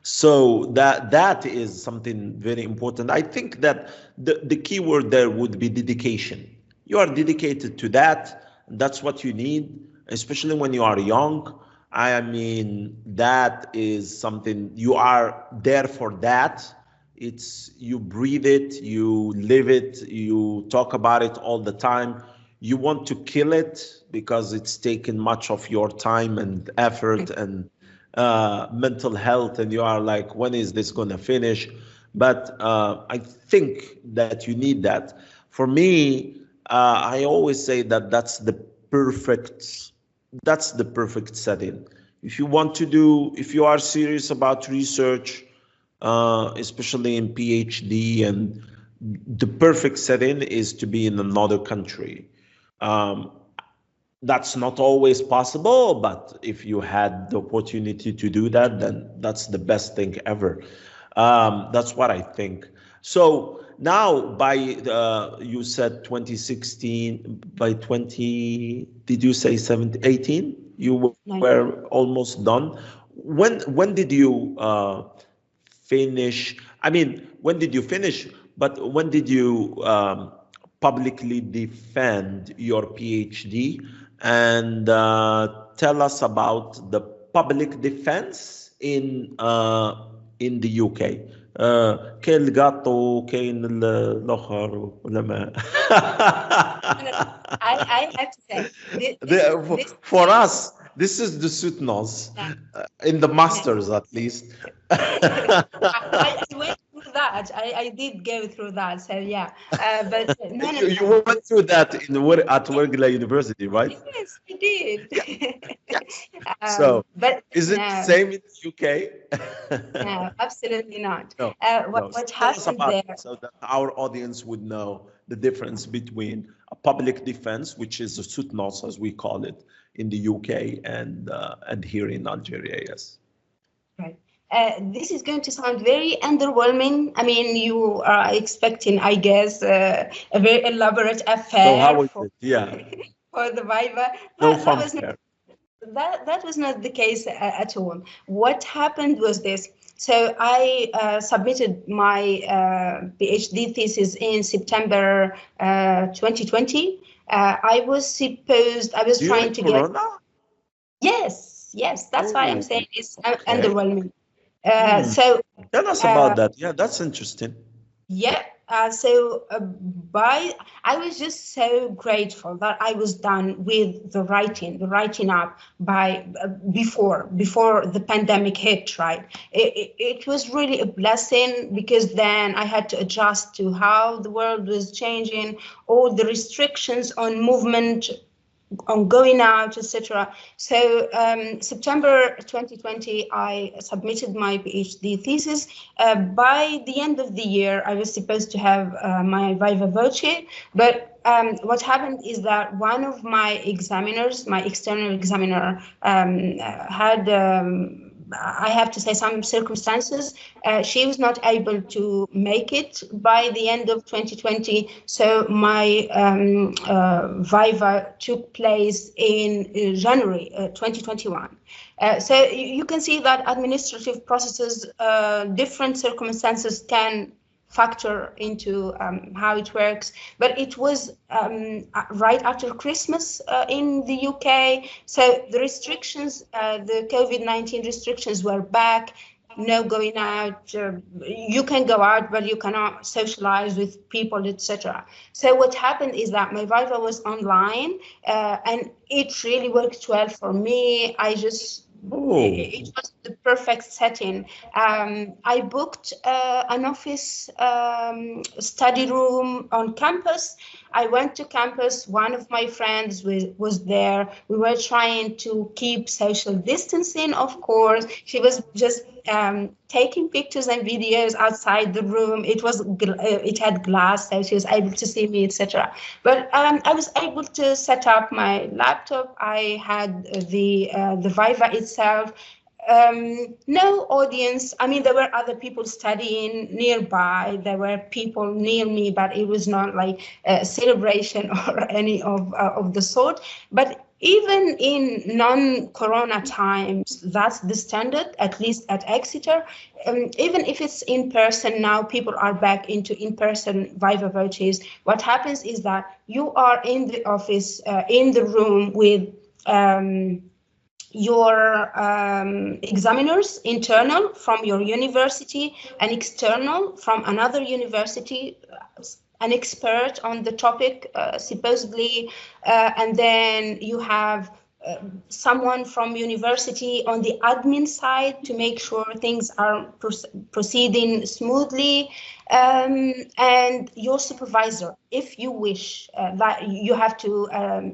So that is something very important. I think that the key word there would be dedication. You are dedicated to that. That's what you need, especially when you are young. I mean, that is something, you are there for that. It's, you breathe it, you live it, you talk about it all the time. You want to kill it because it's taken much of your time and effort and mental health, and you are like, when is this going to finish? But I think that you need that. For me, I always say that that's the perfect setting. If you want to do, if you are serious about research, especially in PhD, and the perfect setting is to be in another country. That's not always possible, but if you had the opportunity to do that, then that's the best thing ever. That's what I think. So now, by you said 2016, by 20, did you say 17, 18? You were almost done. When did you finish? I mean, when did you finish? But when did you publicly defend your PhD? And tell us about the public defense in the UK. كاين القاطو كاين الاخر ولا ما I have to say for us this is the sutnos in the masters, at least. I went through that. I did go through that. So yeah, but no. You went through that at ورقلة University, right? Yes, I did. So, but is it the same in the UK? No, absolutely not. No, what happened there? So that our audience would know the difference between a public defense, which is a sutnos, as we call it in the UK, and here in Algeria. Yes. Right. This is going to sound very underwhelming. I mean, you are expecting, I guess, a very elaborate affair. So how is it? Yeah. For the Viva. No fanfare. That was not the case at all. What happened was this. So I submitted my PhD thesis in September 2020. I was trying to get. Yes, that's why I'm saying it's underwhelming. So tell us about that. Yeah, that's interesting. Yeah. I was just so grateful that I was done with the writing up by before the pandemic hit, right? It was really a blessing, because then I had to adjust to how the world was changing, all the restrictions on movement on going out, etc. So September 2020, I submitted my PhD thesis. By the end of the year, I was supposed to have my viva voce, but what happened is that one of my examiners, my external examiner, had I have to say some circumstances. She was not able to make it by the end of 2020. So my Viva took place in January 2021. So you can see that administrative processes, different circumstances can factor into how it works, but it was right after Christmas in the UK. So the restrictions, the COVID-19 restrictions were back. No going out. You can go out, but you cannot socialize with people, etc. So what happened is that my Viva was online, and it really worked well for me. It was the perfect setting. I booked an office study room on campus. I went to campus. One of my friends was there. We were trying to keep social distancing, of course. She was just taking pictures and videos outside the room. It had glass, so she was able to see me, etc. But I was able to set up my laptop. I had the Viva itself. No audience. I mean, there were other people studying nearby. There were people near me, but it was not like a celebration or any of the sort. But even in non-corona times, that's the standard, at least at Exeter. Even if it's in person now, people are back into in-person Viva voces. What happens is that you are in the office, in the room with your examiners, internal from your university, and external from another university, an expert on the topic, supposedly, and then you have someone from university on the admin side to make sure things are proceeding smoothly, and your supervisor, if you wish, that you have to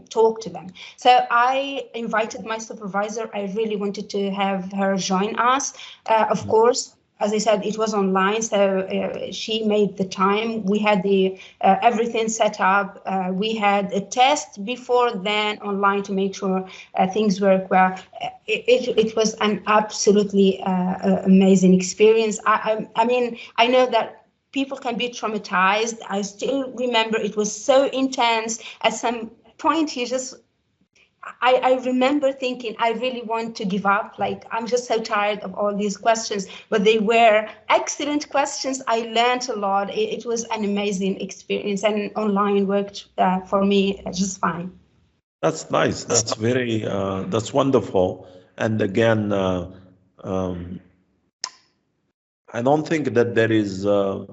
talk to them. So I invited my supervisor. I really wanted to have her join us. Of course, as I said, it was online, so she made the time. We had the everything set up. We had a test before then online to make sure things work well. It was an absolutely amazing experience. I mean, I know that people can be traumatized. I still remember it was so intense. At some point, I remember thinking, I really want to give up. Like, I'm just so tired of all these questions, but they were excellent questions. I learned a lot. It was an amazing experience, and online worked for me just fine. That's nice. That's that's wonderful. And again, I don't think that there is a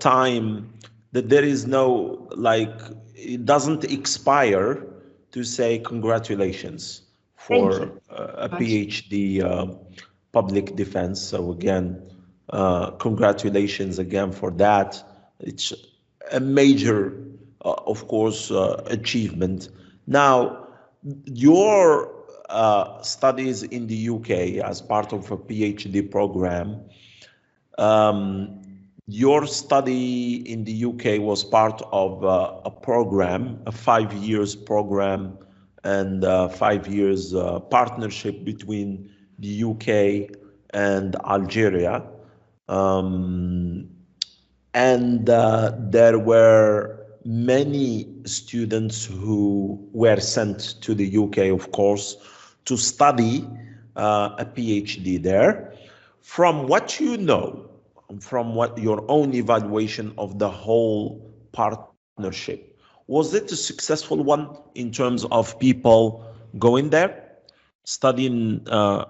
time that there is no, like, it doesn't expire to say congratulations for a PhD public defense. So again, congratulations again for that. It's a major, of course, achievement. Now, your studies in the UK as part of a PhD program, your study in the UK was part of a program, a 5 years program, and 5 years partnership between the UK and Algeria. And there were many students who were sent to the UK, of course, to study a PhD there. From what you know, from what your own evaluation of the whole partnership, was it a successful one in terms of people going there, studying a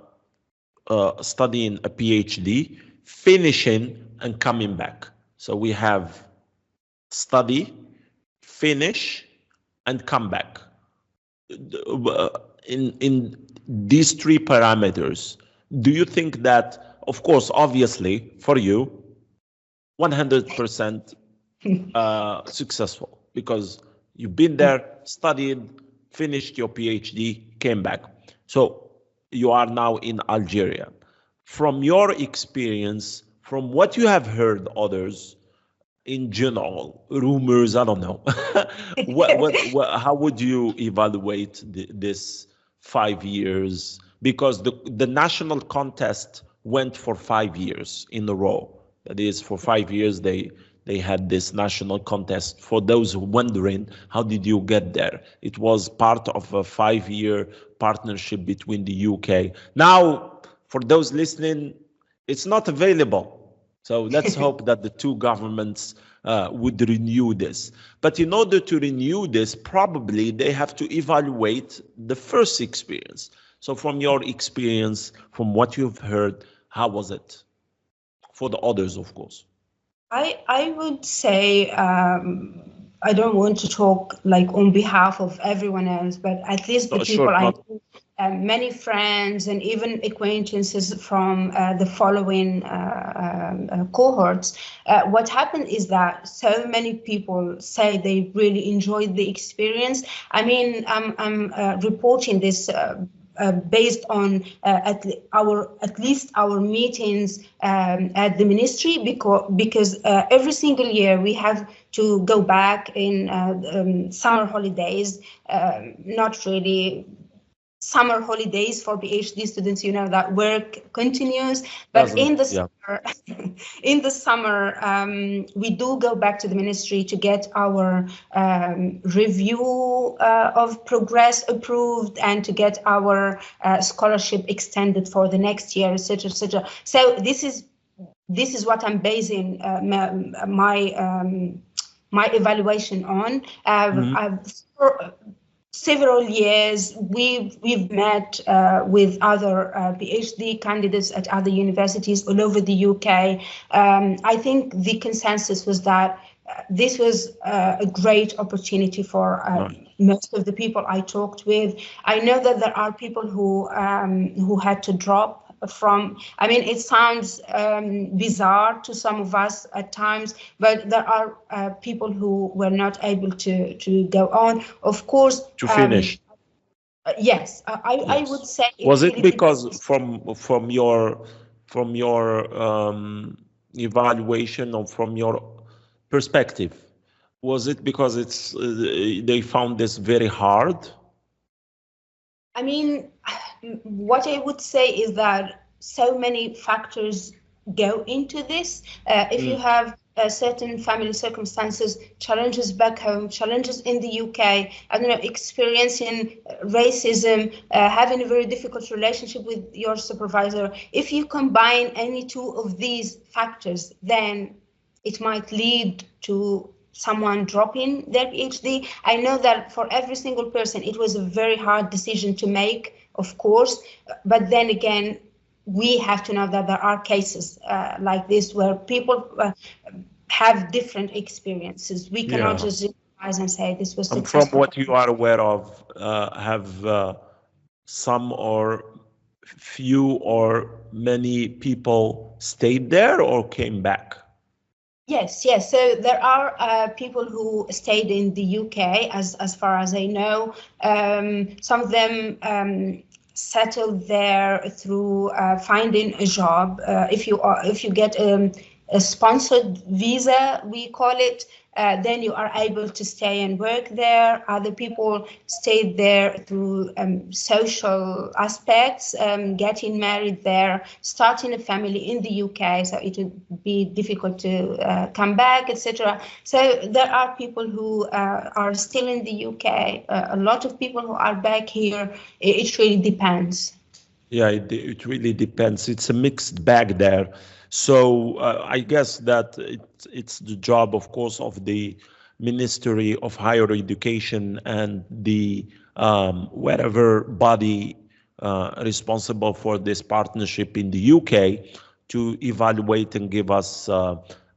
PhD, finishing and coming back? So we have study, finish, and come back. In these three parameters, do you think that, of course, obviously, for you, 100% successful, because you've been there, studied, finished your PhD, came back. So you are now in Algeria. From your experience, from what you have heard others in general, rumors, I don't know, how would you evaluate this 5 years? Because the national contest went for 5 years in a row. That is, for 5 years, they had this national contest. For those wondering, how did you get there? It was part of a 5-year partnership between the UK. Now, for those listening, it's not available. So let's hope that the two governments would renew this. But in order to renew this, probably they have to evaluate the first experience. So from your experience, from what you've heard, how was it? For the others, of course. I would say, I don't want to talk like on behalf of everyone else, but at least the people I know, many friends and even acquaintances from the following cohorts, what happened is that so many people say they really enjoyed the experience. I mean, I'm reporting this based on at least our meetings at the ministry, because every single year we have to go back in summer holidays, not really summer holidays for PhD students, you know, that work continues, but in the summer, in the summer, we do go back to the ministry to get our review of progress approved and to get our scholarship extended for the next year, etc., etc. So this is what I'm basing my evaluation on. Several years, we've met with other PhD candidates at other universities all over the UK. I think the consensus was that this was a great opportunity for most of the people I talked with. I know that there are people who had to drop from, I mean, it sounds bizarre to some of us at times, but there are people who were not able to go on. Of course, to finish. Yes, I would say. Was it because from your evaluation or from your perspective, was it because it's they found this very hard? I mean, what I would say is that so many factors go into this. If you have certain family circumstances, challenges back home, challenges in the UK, I don't know, experiencing racism, having a very difficult relationship with your supervisor. If you combine any two of these factors, then it might lead to someone dropping their PhD. I know that for every single person, it was a very hard decision to make, of course, but then again, we have to know that there are cases like this where people have different experiences. We cannot just generalize and say this was successful. And from what you are aware of, have some or few or many people stayed there or came back? Yes. So there are people who stayed in the UK, as far as I know. Some of them settled there through finding a job. If you get a sponsored visa, we call it, then you are able to stay and work there. Other people stayed there through social aspects, getting married there, starting a family in the UK, so it would be difficult to come back, etc. So there are people who are still in the UK, a lot of people who are back here. It really depends. Yeah, it really depends. It's a mixed bag there. So I guess that it's the job, of course, of the Ministry of Higher Education and the whatever body responsible for this partnership in the UK to evaluate and give us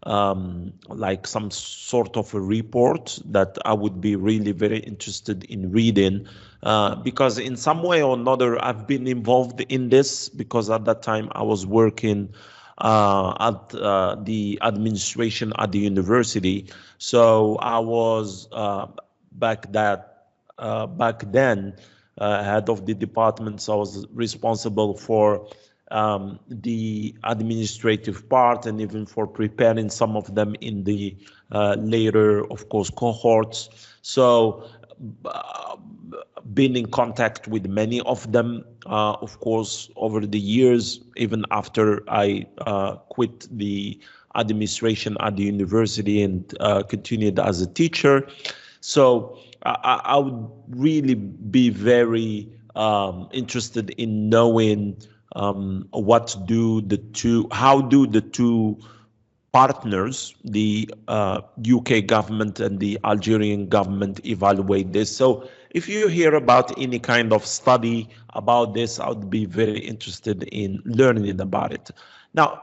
like some sort of a report that I would be really very interested in reading, because in some way or another I've been involved in this, because at that time I was working at the administration at the university. So I was back back then head of the department, so I was responsible for the administrative part and even for preparing some of them in the later, of course, cohorts. So been in contact with many of them, of course, over the years, even after I quit the administration at the university and continued as a teacher. So I would really be very interested in knowing how do the two partners, the UK government and the Algerian government, evaluate this. So if you hear about any kind of study about this, I would be very interested in learning about it. Now,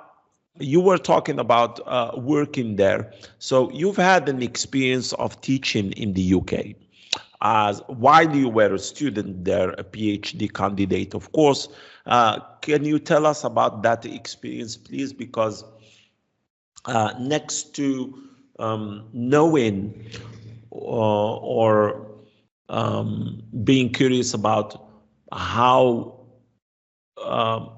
you were talking about working there. So you've had an experience of teaching in the UK. While you were a student there, a PhD candidate, of course. Can you tell us about that experience, please? Because next to knowing or being curious about how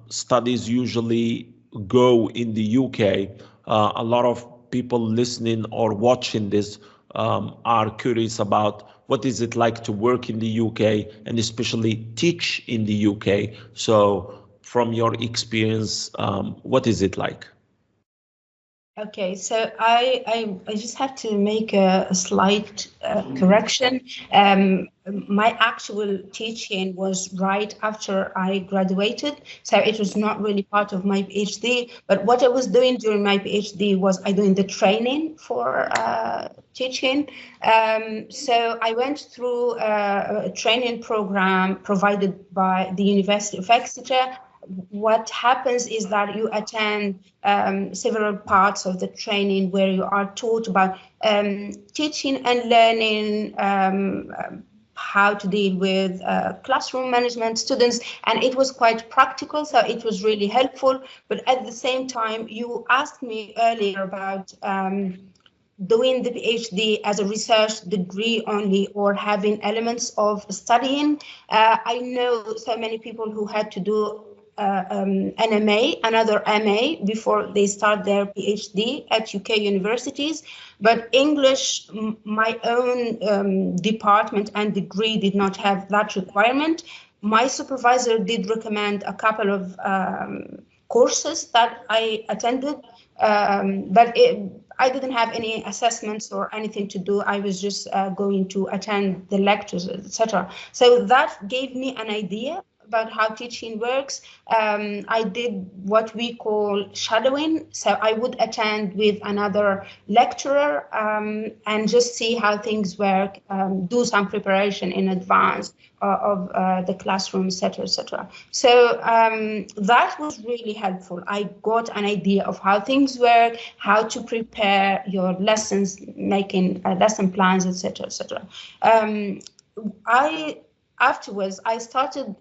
studies usually go in the UK, a lot of people listening or watching this are curious about what is it like to work in the UK and especially teach in the UK. So from your experience, what is it like? Okay, so I just have to make a slight correction. My actual teaching was right after I graduated, so it was not really part of my PhD. But what I was doing during my PhD was I doing the training for teaching. So I went through a training program provided by the University of Exeter. What happens is that you attend several parts of the training where you are taught about teaching and learning, how to deal with classroom management, students, and it was quite practical, so it was really helpful. But at the same time, you asked me earlier about doing the PhD as a research degree only or having elements of studying. I know so many people who had to do an MA, another MA before they start their PhD at UK universities. But English, my own department and degree did not have that requirement. My supervisor did recommend a couple of courses that I attended, but I didn't have any assessments or anything to do. I was just going to attend the lectures, etc. So that gave me an idea about how teaching works. I did what we call shadowing. So I would attend with another lecturer and just see how things work, do some preparation in advance of the classroom, etc., etc. So that was really helpful. I got an idea of how things work, how to prepare your lessons, making lesson plans, etc., etc. Afterwards, I started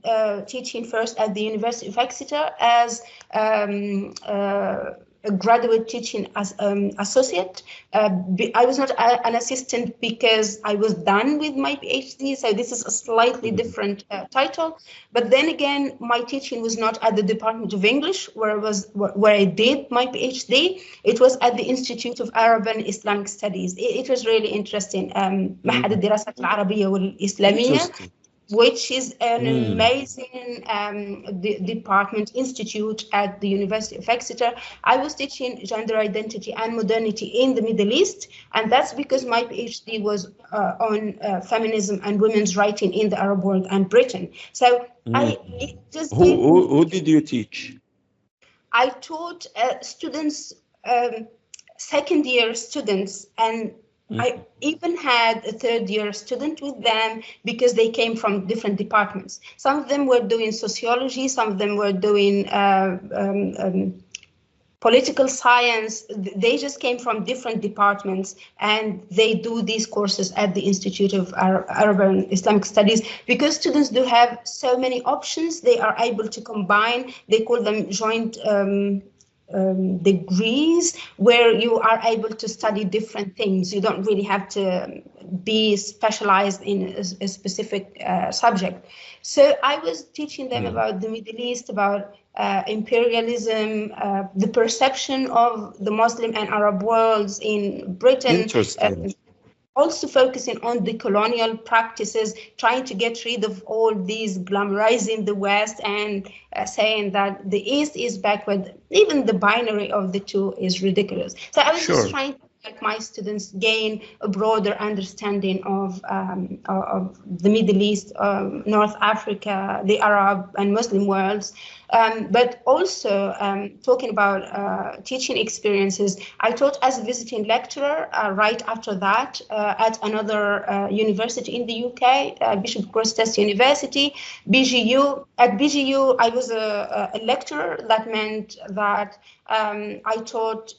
teaching first at the University of Exeter as a graduate teaching as associate. I was not an assistant because I was done with my PhD, so this is a slightly different title. But then again, my teaching was not at the Department of English, where I did my PhD. It was at the Institute of Arab and Islamic Studies. It was really interesting. معهد الدراسات العربية والإسلامية, which is an amazing department, institute at the University of Exeter. I was teaching gender identity and modernity in the Middle East, and that's because my PhD was on feminism and women's writing in the Arab world and Britain. So Who did you teach? I taught students, second-year students, and I even had a third-year student with them because they came from different departments. Some of them were doing sociology, some of them were doing political science. They just came from different departments, and they do these courses at the Institute of Arab and Islamic Studies. Because students do have so many options, they are able to combine. They call them joint degrees, where you are able to study different things. You don't really have to be specialized in a specific subject. So I was teaching them about the Middle East, about imperialism, the perception of the Muslim and Arab worlds in Britain. Interesting. Also focusing on the colonial practices, trying to get rid of all these glamorizing the West and saying that the East is backward. Even the binary of the two is ridiculous. So I was just trying to make my students gain a broader understanding of the Middle East, North Africa, the Arab and Muslim worlds. But also talking about teaching experiences, I taught as a visiting lecturer right after that at another university in the UK, Bishop Christ's University, BGU. At BGU, I was a lecturer. That meant that I taught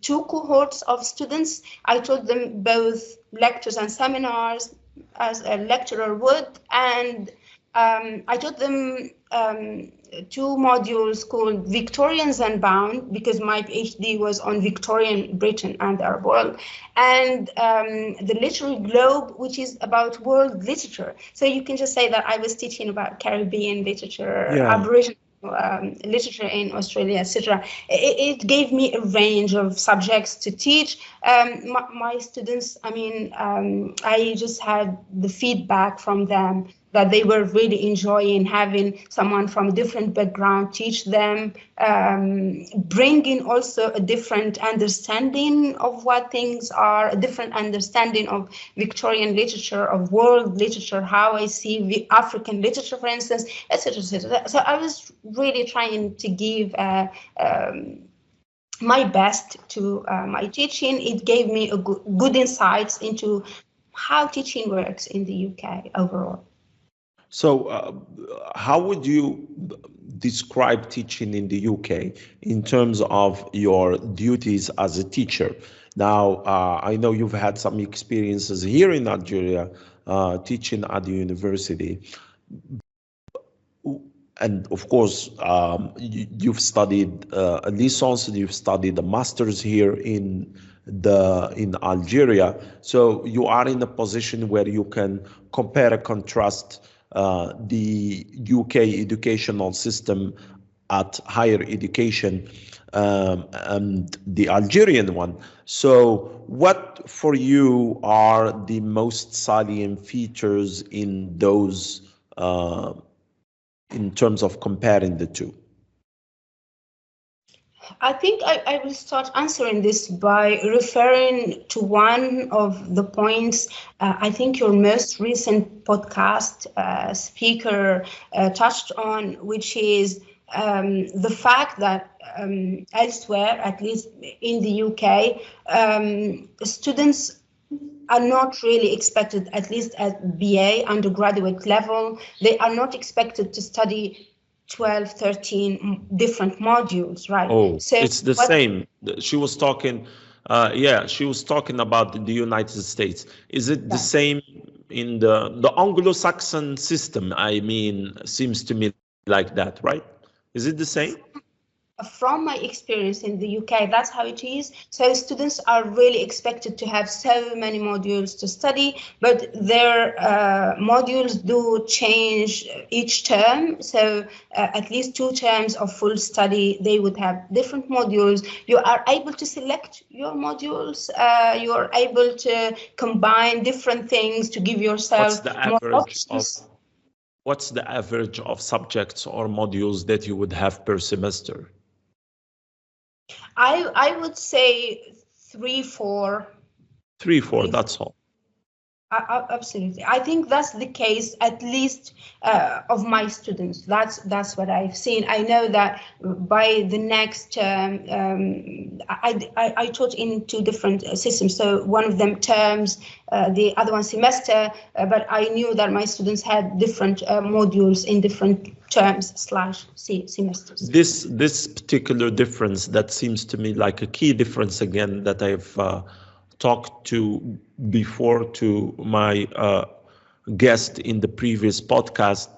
two cohorts of students. I taught them both lectures and seminars as a lecturer would, and I taught them two modules called Victorians Unbound, because my PhD was on Victorian Britain and the Arab world, and the Literary Globe, which is about world literature. So you can just say that I was teaching about Caribbean literature, Aboriginal literature in Australia, etc. It gave me a range of subjects to teach. My students, I mean, I just had the feedback from them that they were really enjoying having someone from a different background teach them, bringing also a different understanding of what things are, a different understanding of Victorian literature, of world literature, how I see African literature, for instance, etc., etc. So I was really trying to give my best to my teaching. It gave me a good insights into how teaching works in the UK overall. So how would you describe teaching in the UK in terms of your duties as a teacher? Now, I know you've had some experiences here in Algeria teaching at the university. And of course, you've studied a license, you've studied a master's here in Algeria. So you are in a position where you can compare and contrast the UK educational system at higher education and the Algerian one. So what for you are the most salient features in those in terms of comparing the two? I think I will start answering this by referring to one of the points I think your most recent podcast speaker touched on, which is the fact that elsewhere, at least in the UK, students are not really expected, at least at BA undergraduate level, they are not expected to study 12, 13 different modules, right? Oh, so it's the same. She was talking, she was talking about the United States. Is it the same in the Anglo-Saxon system? I mean, seems to me like that, right? Is it the same? From my experience in the UK, that's how it is. So students are really expected to have so many modules to study, but their modules do change each term. So at least 2 terms of full study, they would have different modules. You are able to select your modules. You are able to combine different things to give yourself more options. What's the average of subjects or modules that you would have per semester? I would say 3, 4. 3, 4, that's all. Absolutely. I think that's the case, at least of my students. That's what I've seen. I know that by the next term, I taught in 2 different systems. So one of them terms, the other one semester, but I knew that my students had different modules in different terms/semesters. This particular difference, that seems to me like a key difference again that I've talked to before to my guest in the previous podcast,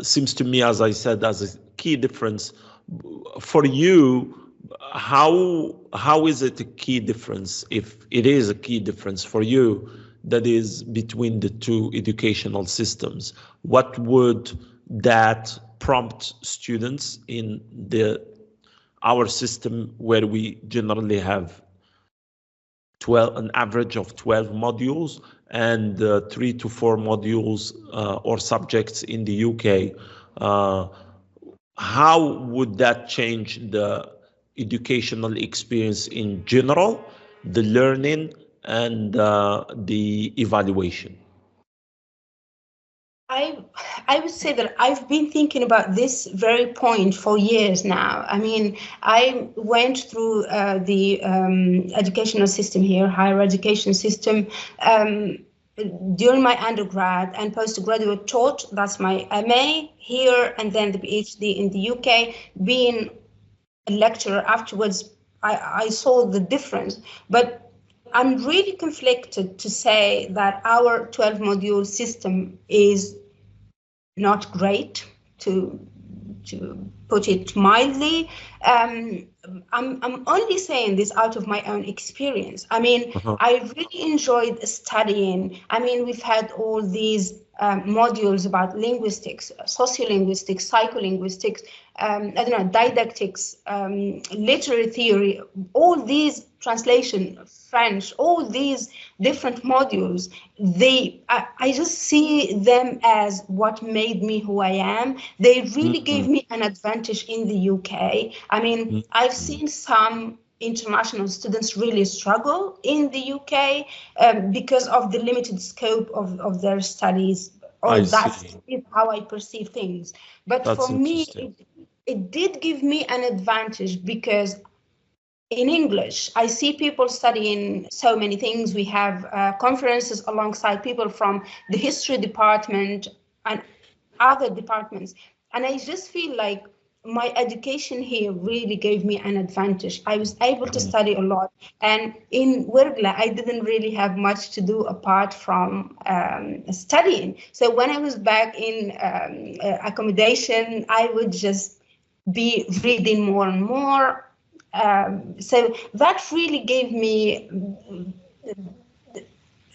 seems to me, as I said, as a key difference for you. how is it a key difference, if it is a key difference for you, that is between the two educational systems? What would that prompt students in our system, where we generally have an average of 12 modules and 3 to 4 modules or subjects in the UK? How would that change the educational experience in general, the learning, and the evaluation? I would say that I've been thinking about this very point for years now. I mean, I went through the educational system here, higher education system, during my undergrad and postgraduate taught. That's my MA here, and then the PhD in the UK. Being a lecturer afterwards, I saw the difference. But I'm really conflicted to say that our 12 module system is not great, to put it mildly. I'm only saying this out of my own experience. I mean, I really enjoyed studying. I mean, we've had all these modules about linguistics, sociolinguistics, psycholinguistics, I don't know, didactics, literary theory, all these translation, French, all these different modules. I just see them as what made me who I am. They really gave me an advantage in the UK. I mean, I've seen some international students really struggle in the UK because of the limited scope of their studies. Or that's how I perceive things. But for me, it did give me an advantage, because in English, I see people studying so many things. We have conferences alongside people from the history department and other departments. And I just feel like my education here really gave me an advantage. I was able to study a lot. And in ورقلة, I didn't really have much to do apart from studying. So when I was back in accommodation, I would just be reading more and more. So that really gave me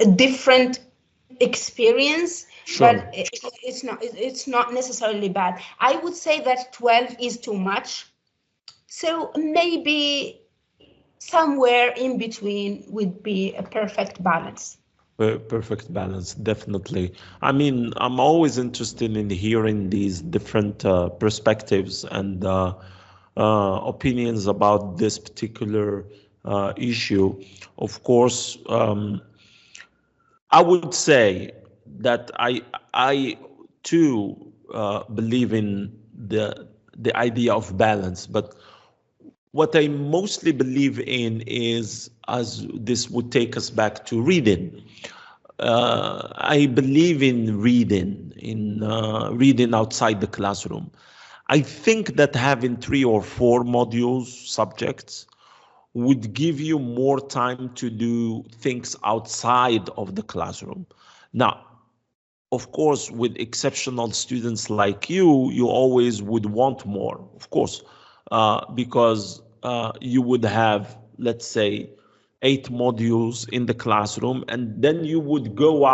a different experience. Sure. But it's not necessarily bad. I would say that 12 is too much. So maybe somewhere in between would be a perfect balance. Perfect balance, definitely. I mean, I'm always interested in hearing these different perspectives and opinions about this particular issue. Of course, I would say that I too believe in the idea of balance, but what I mostly believe in is, as this would take us back to reading. I believe in reading outside the classroom. I think that having 3 or 4 modules, subjects, would give you more time to do things outside of the classroom. Now, of course, with exceptional students like you always would want more, of course, because you would have, let's say, 8 modules in the classroom, and then you would go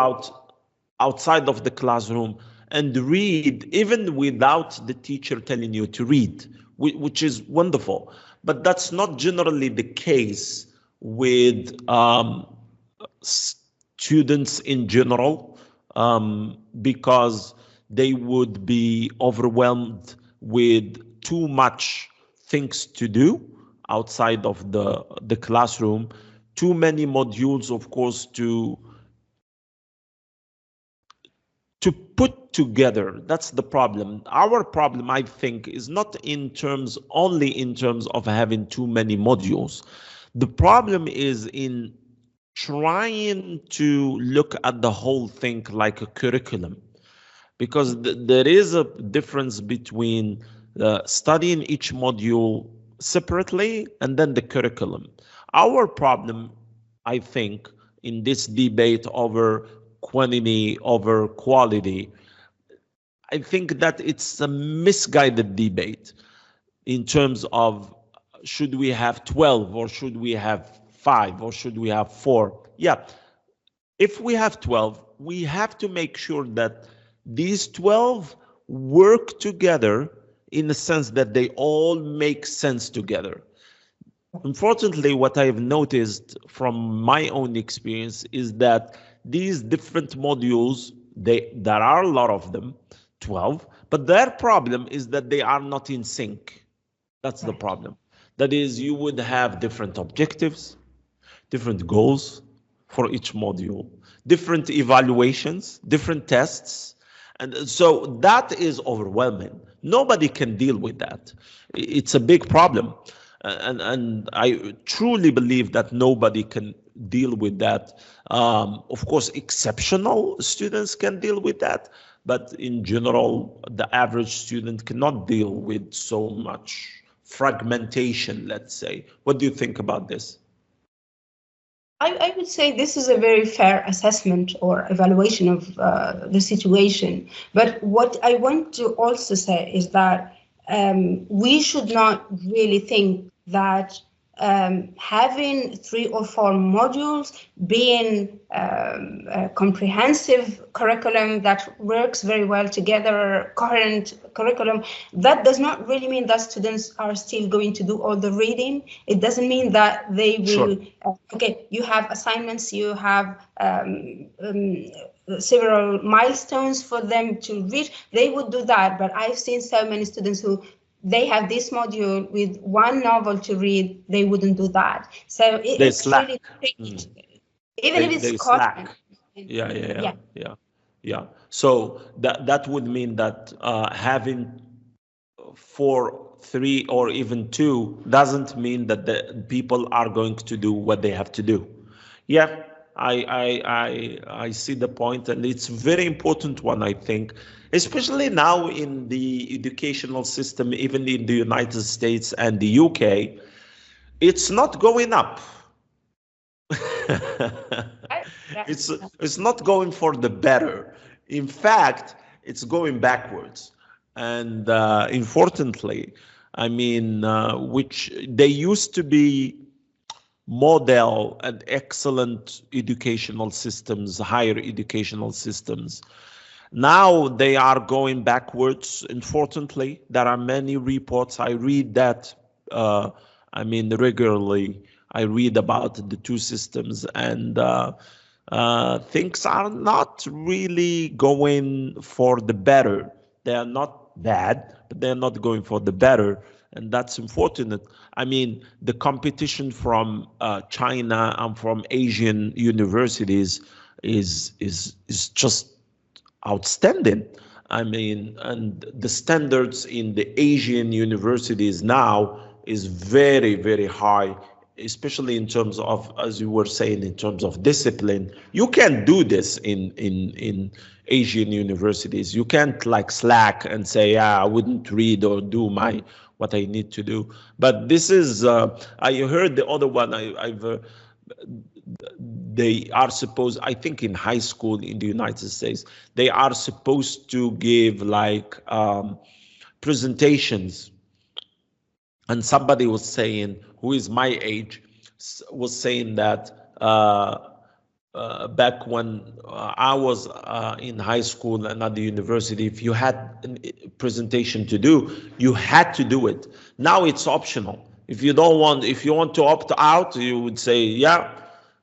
outside of the classroom and read, even without the teacher telling you to read, which is wonderful. But that's not generally the case with students in general, because they would be overwhelmed with too much things to do outside of the classroom, too many modules, of course, to put together. That's the problem. Our problem, I think, is not only in terms of having too many modules. The problem is in trying to look at the whole thing like a curriculum, because there is a difference between studying each module separately and then the curriculum. Our problem, I think, in this debate over quantity over quality, I think that it's a misguided debate in terms of should we have 12 or should we have 5 or should we have 4? Yeah, if we have 12, we have to make sure that these 12 work together in the sense that they all make sense together. Unfortunately, what I've noticed from my own experience is that these different modules, there are a lot of them, 12, but their problem is that they are not in sync. That's the problem. That is, you would have different objectives, different goals for each module, different evaluations, different tests. And so that is overwhelming. Nobody can deal with that. It's a big problem. And I truly believe that nobody can deal with that. Of course, exceptional students can deal with that, but in general, the average student cannot deal with so much fragmentation, let's say. What do you think about this? I would say this is a very fair assessment or evaluation of the situation. But what I want to also say is that we should not really think that having 3 or 4 modules, being a comprehensive curriculum that works very well together, coherent curriculum, that does not really mean that students are still going to do all the reading. It doesn't mean that they will, okay, you have assignments, you have several milestones for them to reach. They would do that, but I've seen so many students who they have this module with 1 novel to read, they wouldn't do that. So it's really tricky. Even if it's content. Yeah. So that would mean that having 4, 3, or even 2 doesn't mean that the people are going to do what they have to do. Yeah, I see the point, and it's a very important one, I think, especially now in the educational system, even in the United States and the UK, it's not going up. It's not going for the better. In fact, it's going backwards. And unfortunately, I mean, which they used to be model and excellent educational systems, higher educational systems. Now they are going backwards. Unfortunately, there are many reports. I read that, I mean, regularly. I read about the 2 systems, and things are not really going for the better. They are not bad, but they're not going for the better. And that's unfortunate. I mean, the competition from China and from Asian universities is just outstanding. I mean, and the standards in the Asian universities now is very, very high, especially in terms of, as you were saying, in terms of discipline. You can't do this in Asian universities. You can't like slack and say, yeah, I wouldn't read or do what I need to do. But this is, I heard the other one, they are supposed, I think in high school in the United States, they are supposed to give like presentations. And somebody was saying, who is my age, was saying that back when I was in high school and at the university, if you had a presentation to do, you had to do it. Now it's optional. If you want to opt out, you would say, yeah,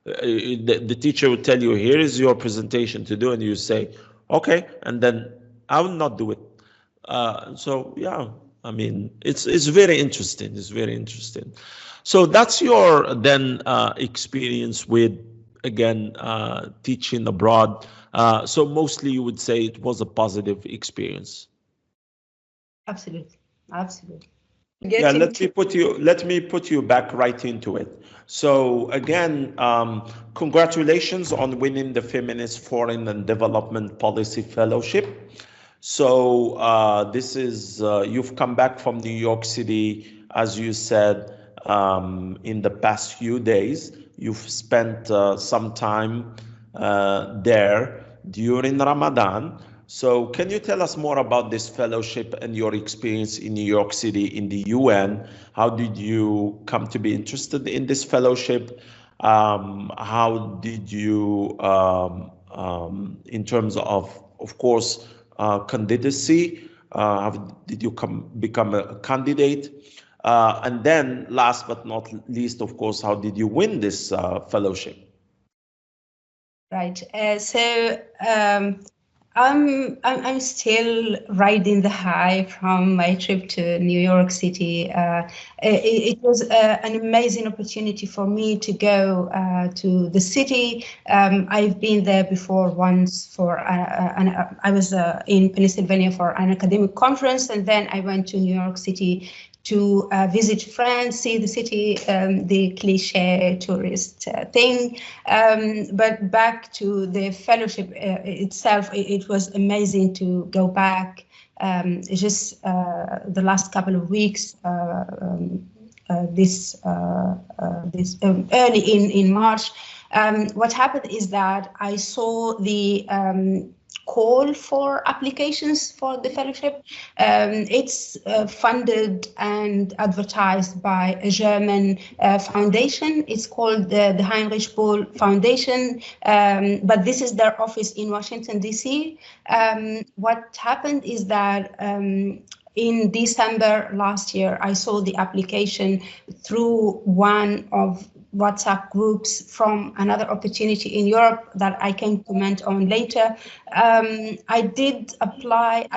the teacher would tell you, here is your presentation to do, and you say, okay, and then I will not do it. So yeah, I mean, it's very interesting. It's very interesting. So that's your then experience with, again, teaching abroad. So mostly you would say it was a positive experience. Absolutely. Yeah, let me put you back right into it. So again, congratulations on winning the Feminist Foreign and Development Policy Fellowship. So this is, you've come back from New York City, as you said, in the past few days. You've spent some time there during Ramadan. So can you tell us more about this fellowship and your experience in New York City in the UN? How did you come to be interested in this fellowship? How did you, in terms of course, candidacy, how did you become a candidate? And then last but not least, of course, how did you win this fellowship? Right. I'm still riding the high from my trip to New York City. It was an amazing opportunity for me to go to the city. I've been there before once for I was in Pennsylvania for an academic conference, and then I went to New York City to visit friends, see the city, the cliche tourist thing. But back to the fellowship itself, it was amazing to go back just the last couple of weeks, this early in March. What happened is that I saw the call for applications for the fellowship. It's funded and advertised by a German foundation. It's called the Heinrich Böll Foundation, but this is their office in Washington, D.C. What happened is that in December last year, I saw the application through one of WhatsApp groups from another opportunity in Europe that I can comment on later. I did apply.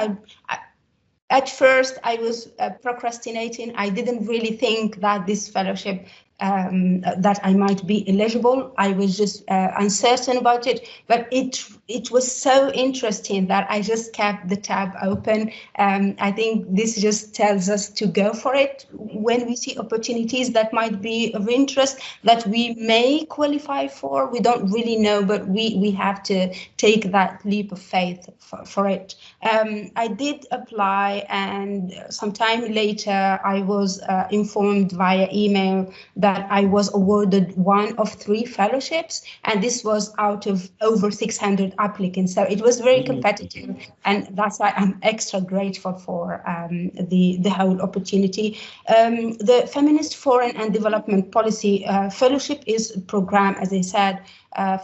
At first, I was procrastinating. I didn't really think that this fellowship, that I might be eligible. I was just uncertain about it, but it was so interesting that I just kept the tab open. I think this just tells us to go for it when we see opportunities that might be of interest that we may qualify for. We don't really know, but we have to take that leap of faith for it. I did apply, and sometime later I was informed via email that I was awarded one of 3 fellowships, and this was out of over 600 applicants. So it was very competitive, and that's why I'm extra grateful for the whole opportunity. The Feminist Foreign and Development Policy Fellowship is a program, as I said,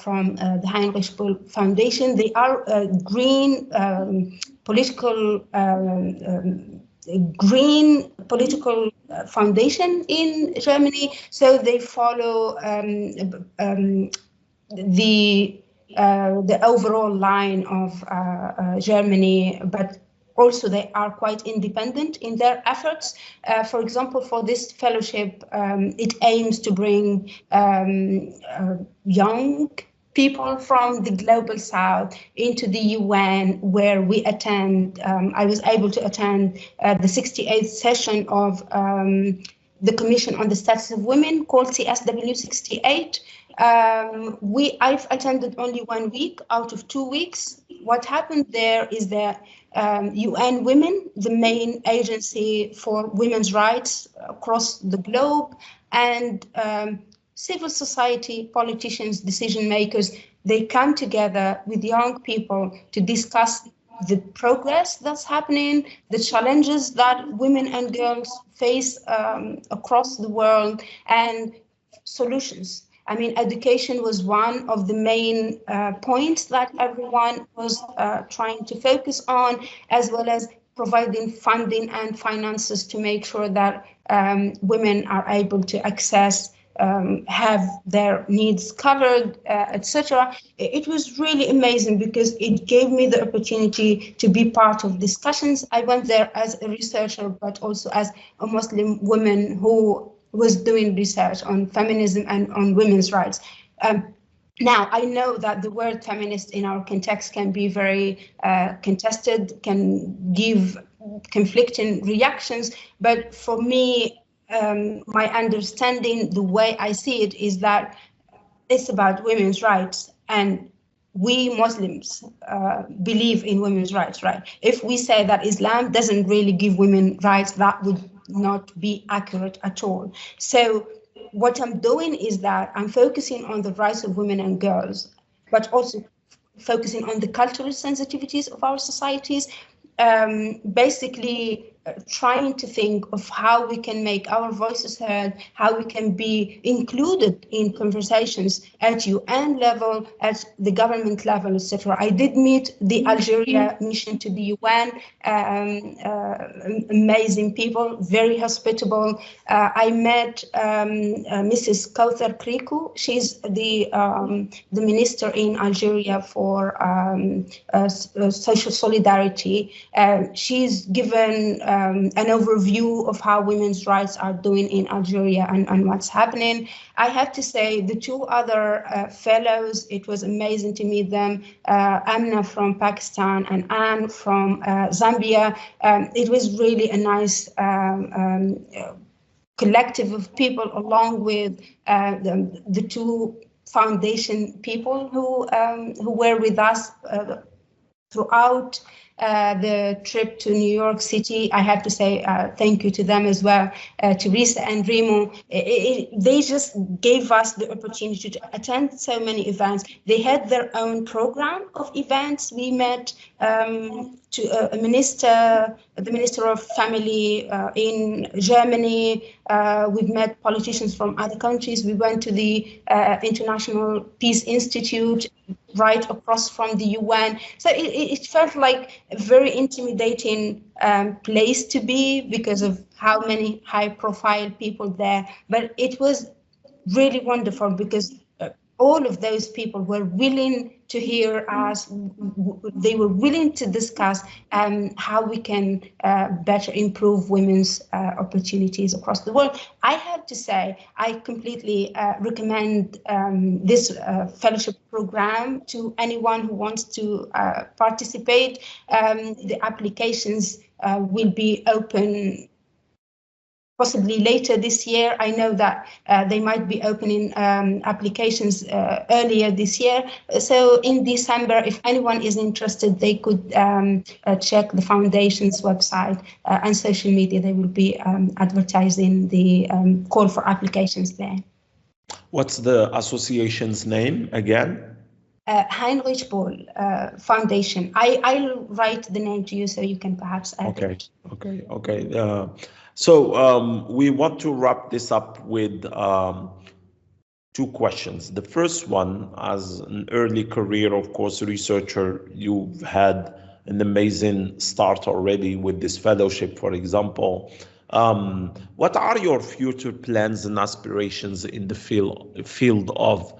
from the Heinrich Böll Foundation. They are a green political foundation in Germany, so they follow the overall line of Germany, but also they are quite independent in their efforts. For example, for this fellowship, it aims to bring young people from the global south into the UN, where we attend. I was able to attend the 68th session of the Commission on the Status of Women, called CSW 68. I've attended only 1 week out of 2 weeks. What happened there is that UN Women, the main agency for women's rights across the globe, and civil society, politicians, decision makers, they come together with young people to discuss the progress that's happening, the challenges that women and girls face across the world, and solutions. I mean, education was one of the main points that everyone was trying to focus on, as well as providing funding and finances to make sure that women are able to access, have their needs covered, etc. It was really amazing because it gave me the opportunity to be part of discussions. I went there as a researcher, but also as a Muslim woman who was doing research on feminism and on women's rights. Now, I know that the word feminist in our context can be very contested, can give conflicting reactions, but for me, my understanding, the way I see it, is that it's about women's rights, and we Muslims believe in women's rights, right? If we say that Islam doesn't really give women rights, that would not be accurate at all. So what I'm doing is that I'm focusing on the rights of women and girls, but also focusing on the cultural sensitivities of our societies, basically trying to think of how we can make our voices heard, how we can be included in conversations at UN level, at the government level, etc. I did meet the Algeria mission to the UN, amazing people, very hospitable. I met Mrs. Kauthar Kriku. She's the minister in Algeria for social solidarity. She's given an overview of how women's rights are doing in Algeria and what's happening. I have to say the two other fellows, it was amazing to meet them, Amna from Pakistan and Anne from Zambia. It was really a nice collective of people, along with the two foundation people who were with us throughout the trip to New York City. I have to say thank you to them as well, Teresa and Remo. They just gave us the opportunity to attend so many events. They had their own program of events. We met the Minister of Family in Germany. We've met politicians from other countries. We went to the International Peace Institute right across from the UN. So it felt like a very intimidating place to be because of how many high-profile people there. But it was really wonderful because all of those people were willing to hear us. They were willing to discuss how we can better improve women's opportunities across the world. I have to say, I completely recommend this fellowship program to anyone who wants to participate. The applications will be open possibly later this year. I know that they might be opening applications earlier this year. So in December, if anyone is interested, they could check the foundation's website and social media. They will be advertising the call for applications there. What's the association's name again? Heinrich Böll Foundation. I'll write the name to you so you can perhaps add it. Okay. So we want to wrap this up with two questions. The first one, as an early career, of course, researcher, you've had an amazing start already with this fellowship, for example. What are your future plans and aspirations in the field of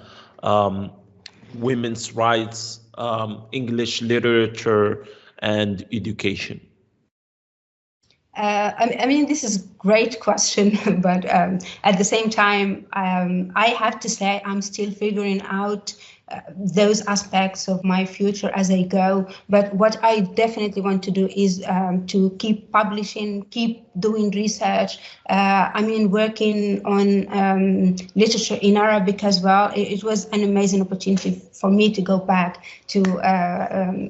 women's rights, English literature, and education? I mean, this is a great question, but at the same time, I have to say I'm still figuring out those aspects of my future as I go. But what I definitely want to do is to keep publishing, keep doing research. I mean, working on literature in Arabic as well. It was an amazing opportunity for me to go back to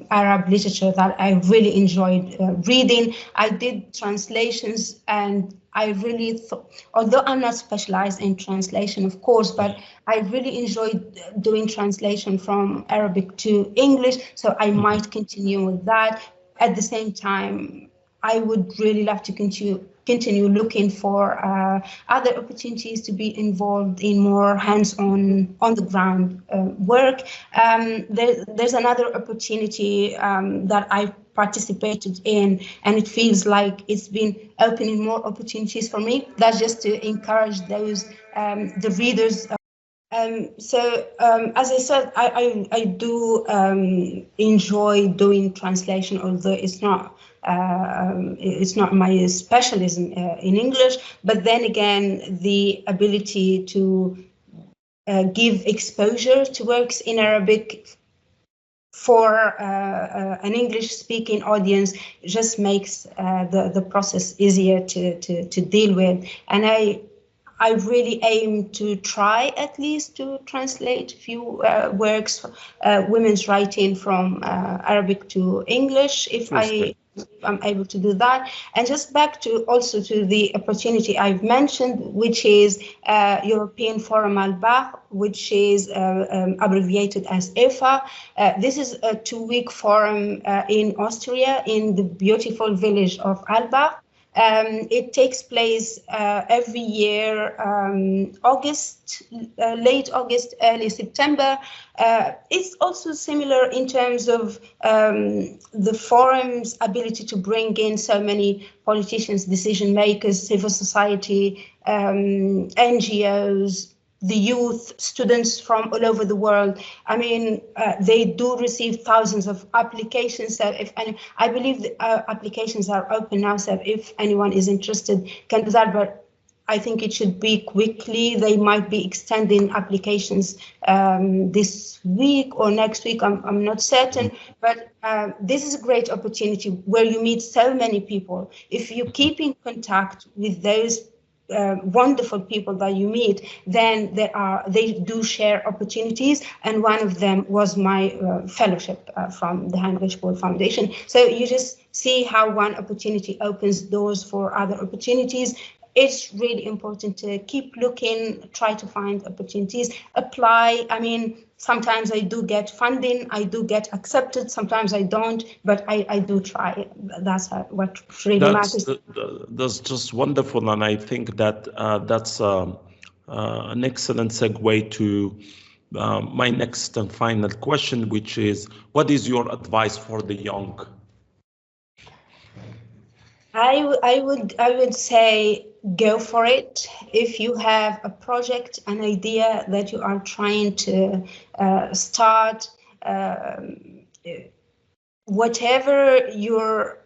Arab literature that I really enjoyed reading. I did translations, and I really thought, although I'm not specialized in translation, of course, but I really enjoyed doing translation from Arabic to English, so I might continue with that. At the same time, I would really love to continue looking for other opportunities to be involved in more hands-on, on-the-ground work. There's another opportunity that I participated in, and it feels like it's been opening more opportunities for me. That's just to encourage those, the readers. As I said, I do enjoy doing translation, although it's not my specialism in English. But then again, the ability to give exposure to works in Arabic for an English-speaking audience just makes the process easier to deal with. And I really aim to try at least to translate a few works, women's writing from Arabic to English. If I I'm able to do that. And just back to also to the opportunity I've mentioned, which is European Forum Albach, which is abbreviated as EFA. This is a 2-week forum in Austria, in the beautiful village of Albach. It takes place every year, August, late August, early September. It's also similar in terms of the forum's ability to bring in so many politicians, decision makers, civil society, NGOs, the youth, students from all over the world. I mean, they do receive thousands of applications. So I believe the applications are open now, so if anyone is interested can do that, but I think it should be quickly. They might be extending applications this week or next week, I'm not certain, but this is a great opportunity where you meet so many people. If you keep in contact with those wonderful people that you meet, then they do share opportunities, and one of them was my fellowship from the Heinrich Böll Foundation. So you just see how one opportunity opens doors for other opportunities. It's really important to keep looking, try to find opportunities, apply. I mean, sometimes I do get funding, I do get accepted, sometimes I don't, but I do try. That's what really matters. That's just wonderful, and I think that that's an excellent segue to my next and final question, which is, what is your advice for the young? I would say go for it. If you have a project, an idea that you are trying to start, whatever you're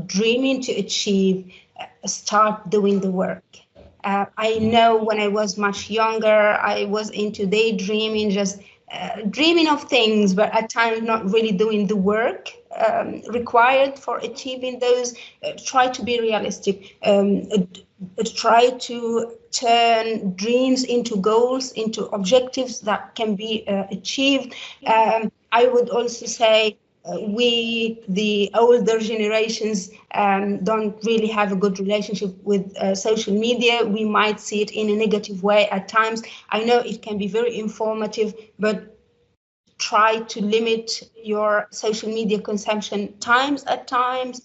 dreaming to achieve, start doing the work. I know when I was much younger, I was into daydreaming, just dreaming of things, but at times not really doing the work required for achieving those. Try to be realistic. Try to turn dreams into goals, into objectives that can be achieved. I would also say we, the older generations, don't really have a good relationship with social media. We might see it in a negative way at times. I know it can be very informative, but try to limit your social media consumption times at times.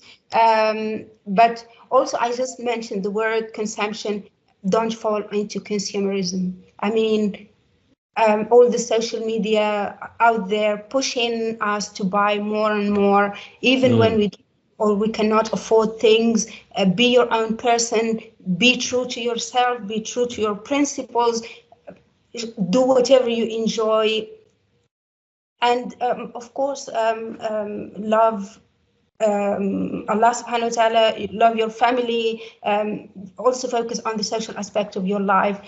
But also, I just mentioned the word consumption. Don't fall into consumerism. I mean, all the social media out there pushing us to buy more and more, even when we cannot afford things. Be your own person, be true to yourself, be true to your principles, do whatever you enjoy. And of course, love Allah subhanahu wa ta'ala, love your family, also focus on the social aspect of your life.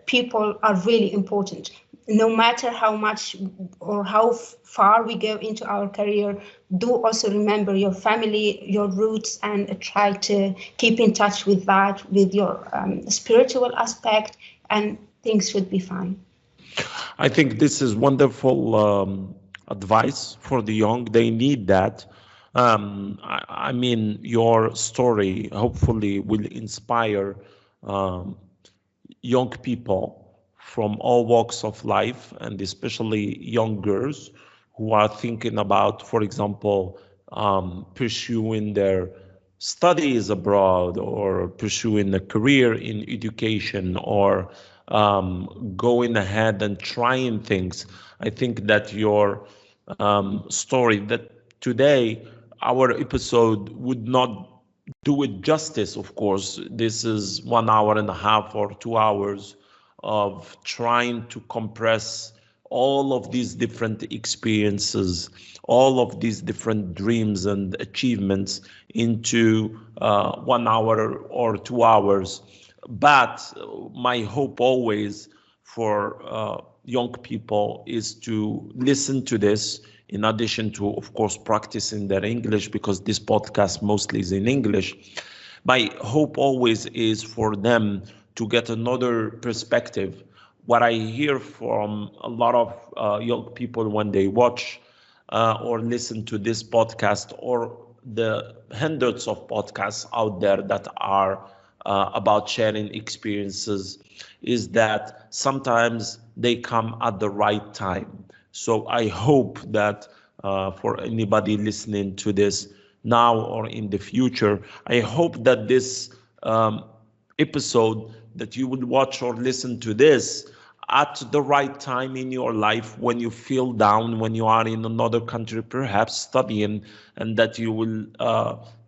People are really important. No matter how much or how far we go into our career, do also remember your family, your roots, and try to keep in touch with that, with your spiritual aspect, and things should be fine. I think this is wonderful advice for the young. They need that. I mean, your story hopefully will inspire young people from all walks of life, and especially young girls who are thinking about, for example, pursuing their studies abroad, or pursuing a career in education, or going ahead and trying things. I think that your story, that today our episode would not do it justice, of course. This is 1 hour and a half or 2 hours of trying to compress all of these different experiences, all of these different dreams and achievements into 1 hour or 2 hours. But my hope always for young people is to listen to this, in addition to, of course, practicing their English, because this podcast mostly is in English. My hope always is for them to get another perspective. What I hear from a lot of young people when they watch or listen to this podcast, or the hundreds of podcasts out there that are about sharing experiences is that sometimes they come at the right time. So I hope that for anybody listening to this now or in the future, I hope that this episode, that you would watch or listen to this at the right time in your life, when you feel down, when you are in another country, perhaps studying, and that you will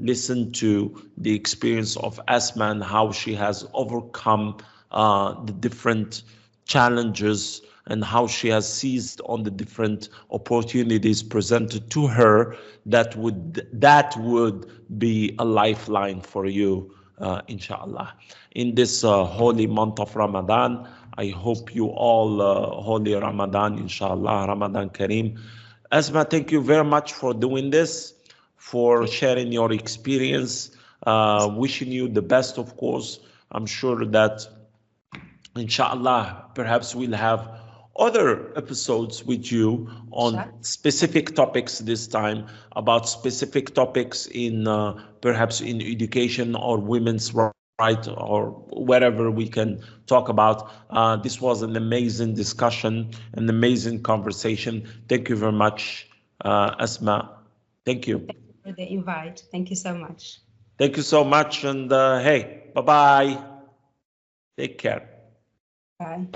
listen to the experience of Asma and how she has overcome the different challenges and how she has seized on the different opportunities presented to her that would be a lifeline for you, inshallah. In this holy month of Ramadan, I hope you all holy Ramadan, inshallah, Ramadan Kareem. Asma, thank you very much for doing this, for sharing your experience. Wishing you the best, of course. I'm sure that, inshallah, perhaps we'll have other episodes with you on specific topics this time, about specific topics in perhaps in education or women's rights, or wherever we can talk about. This was an amazing discussion, an amazing conversation. Thank you very much, Asma. Thank you. Thank you for the invite. Thank you so much. Thank you so much. And hey, bye-bye. Take care. Bye.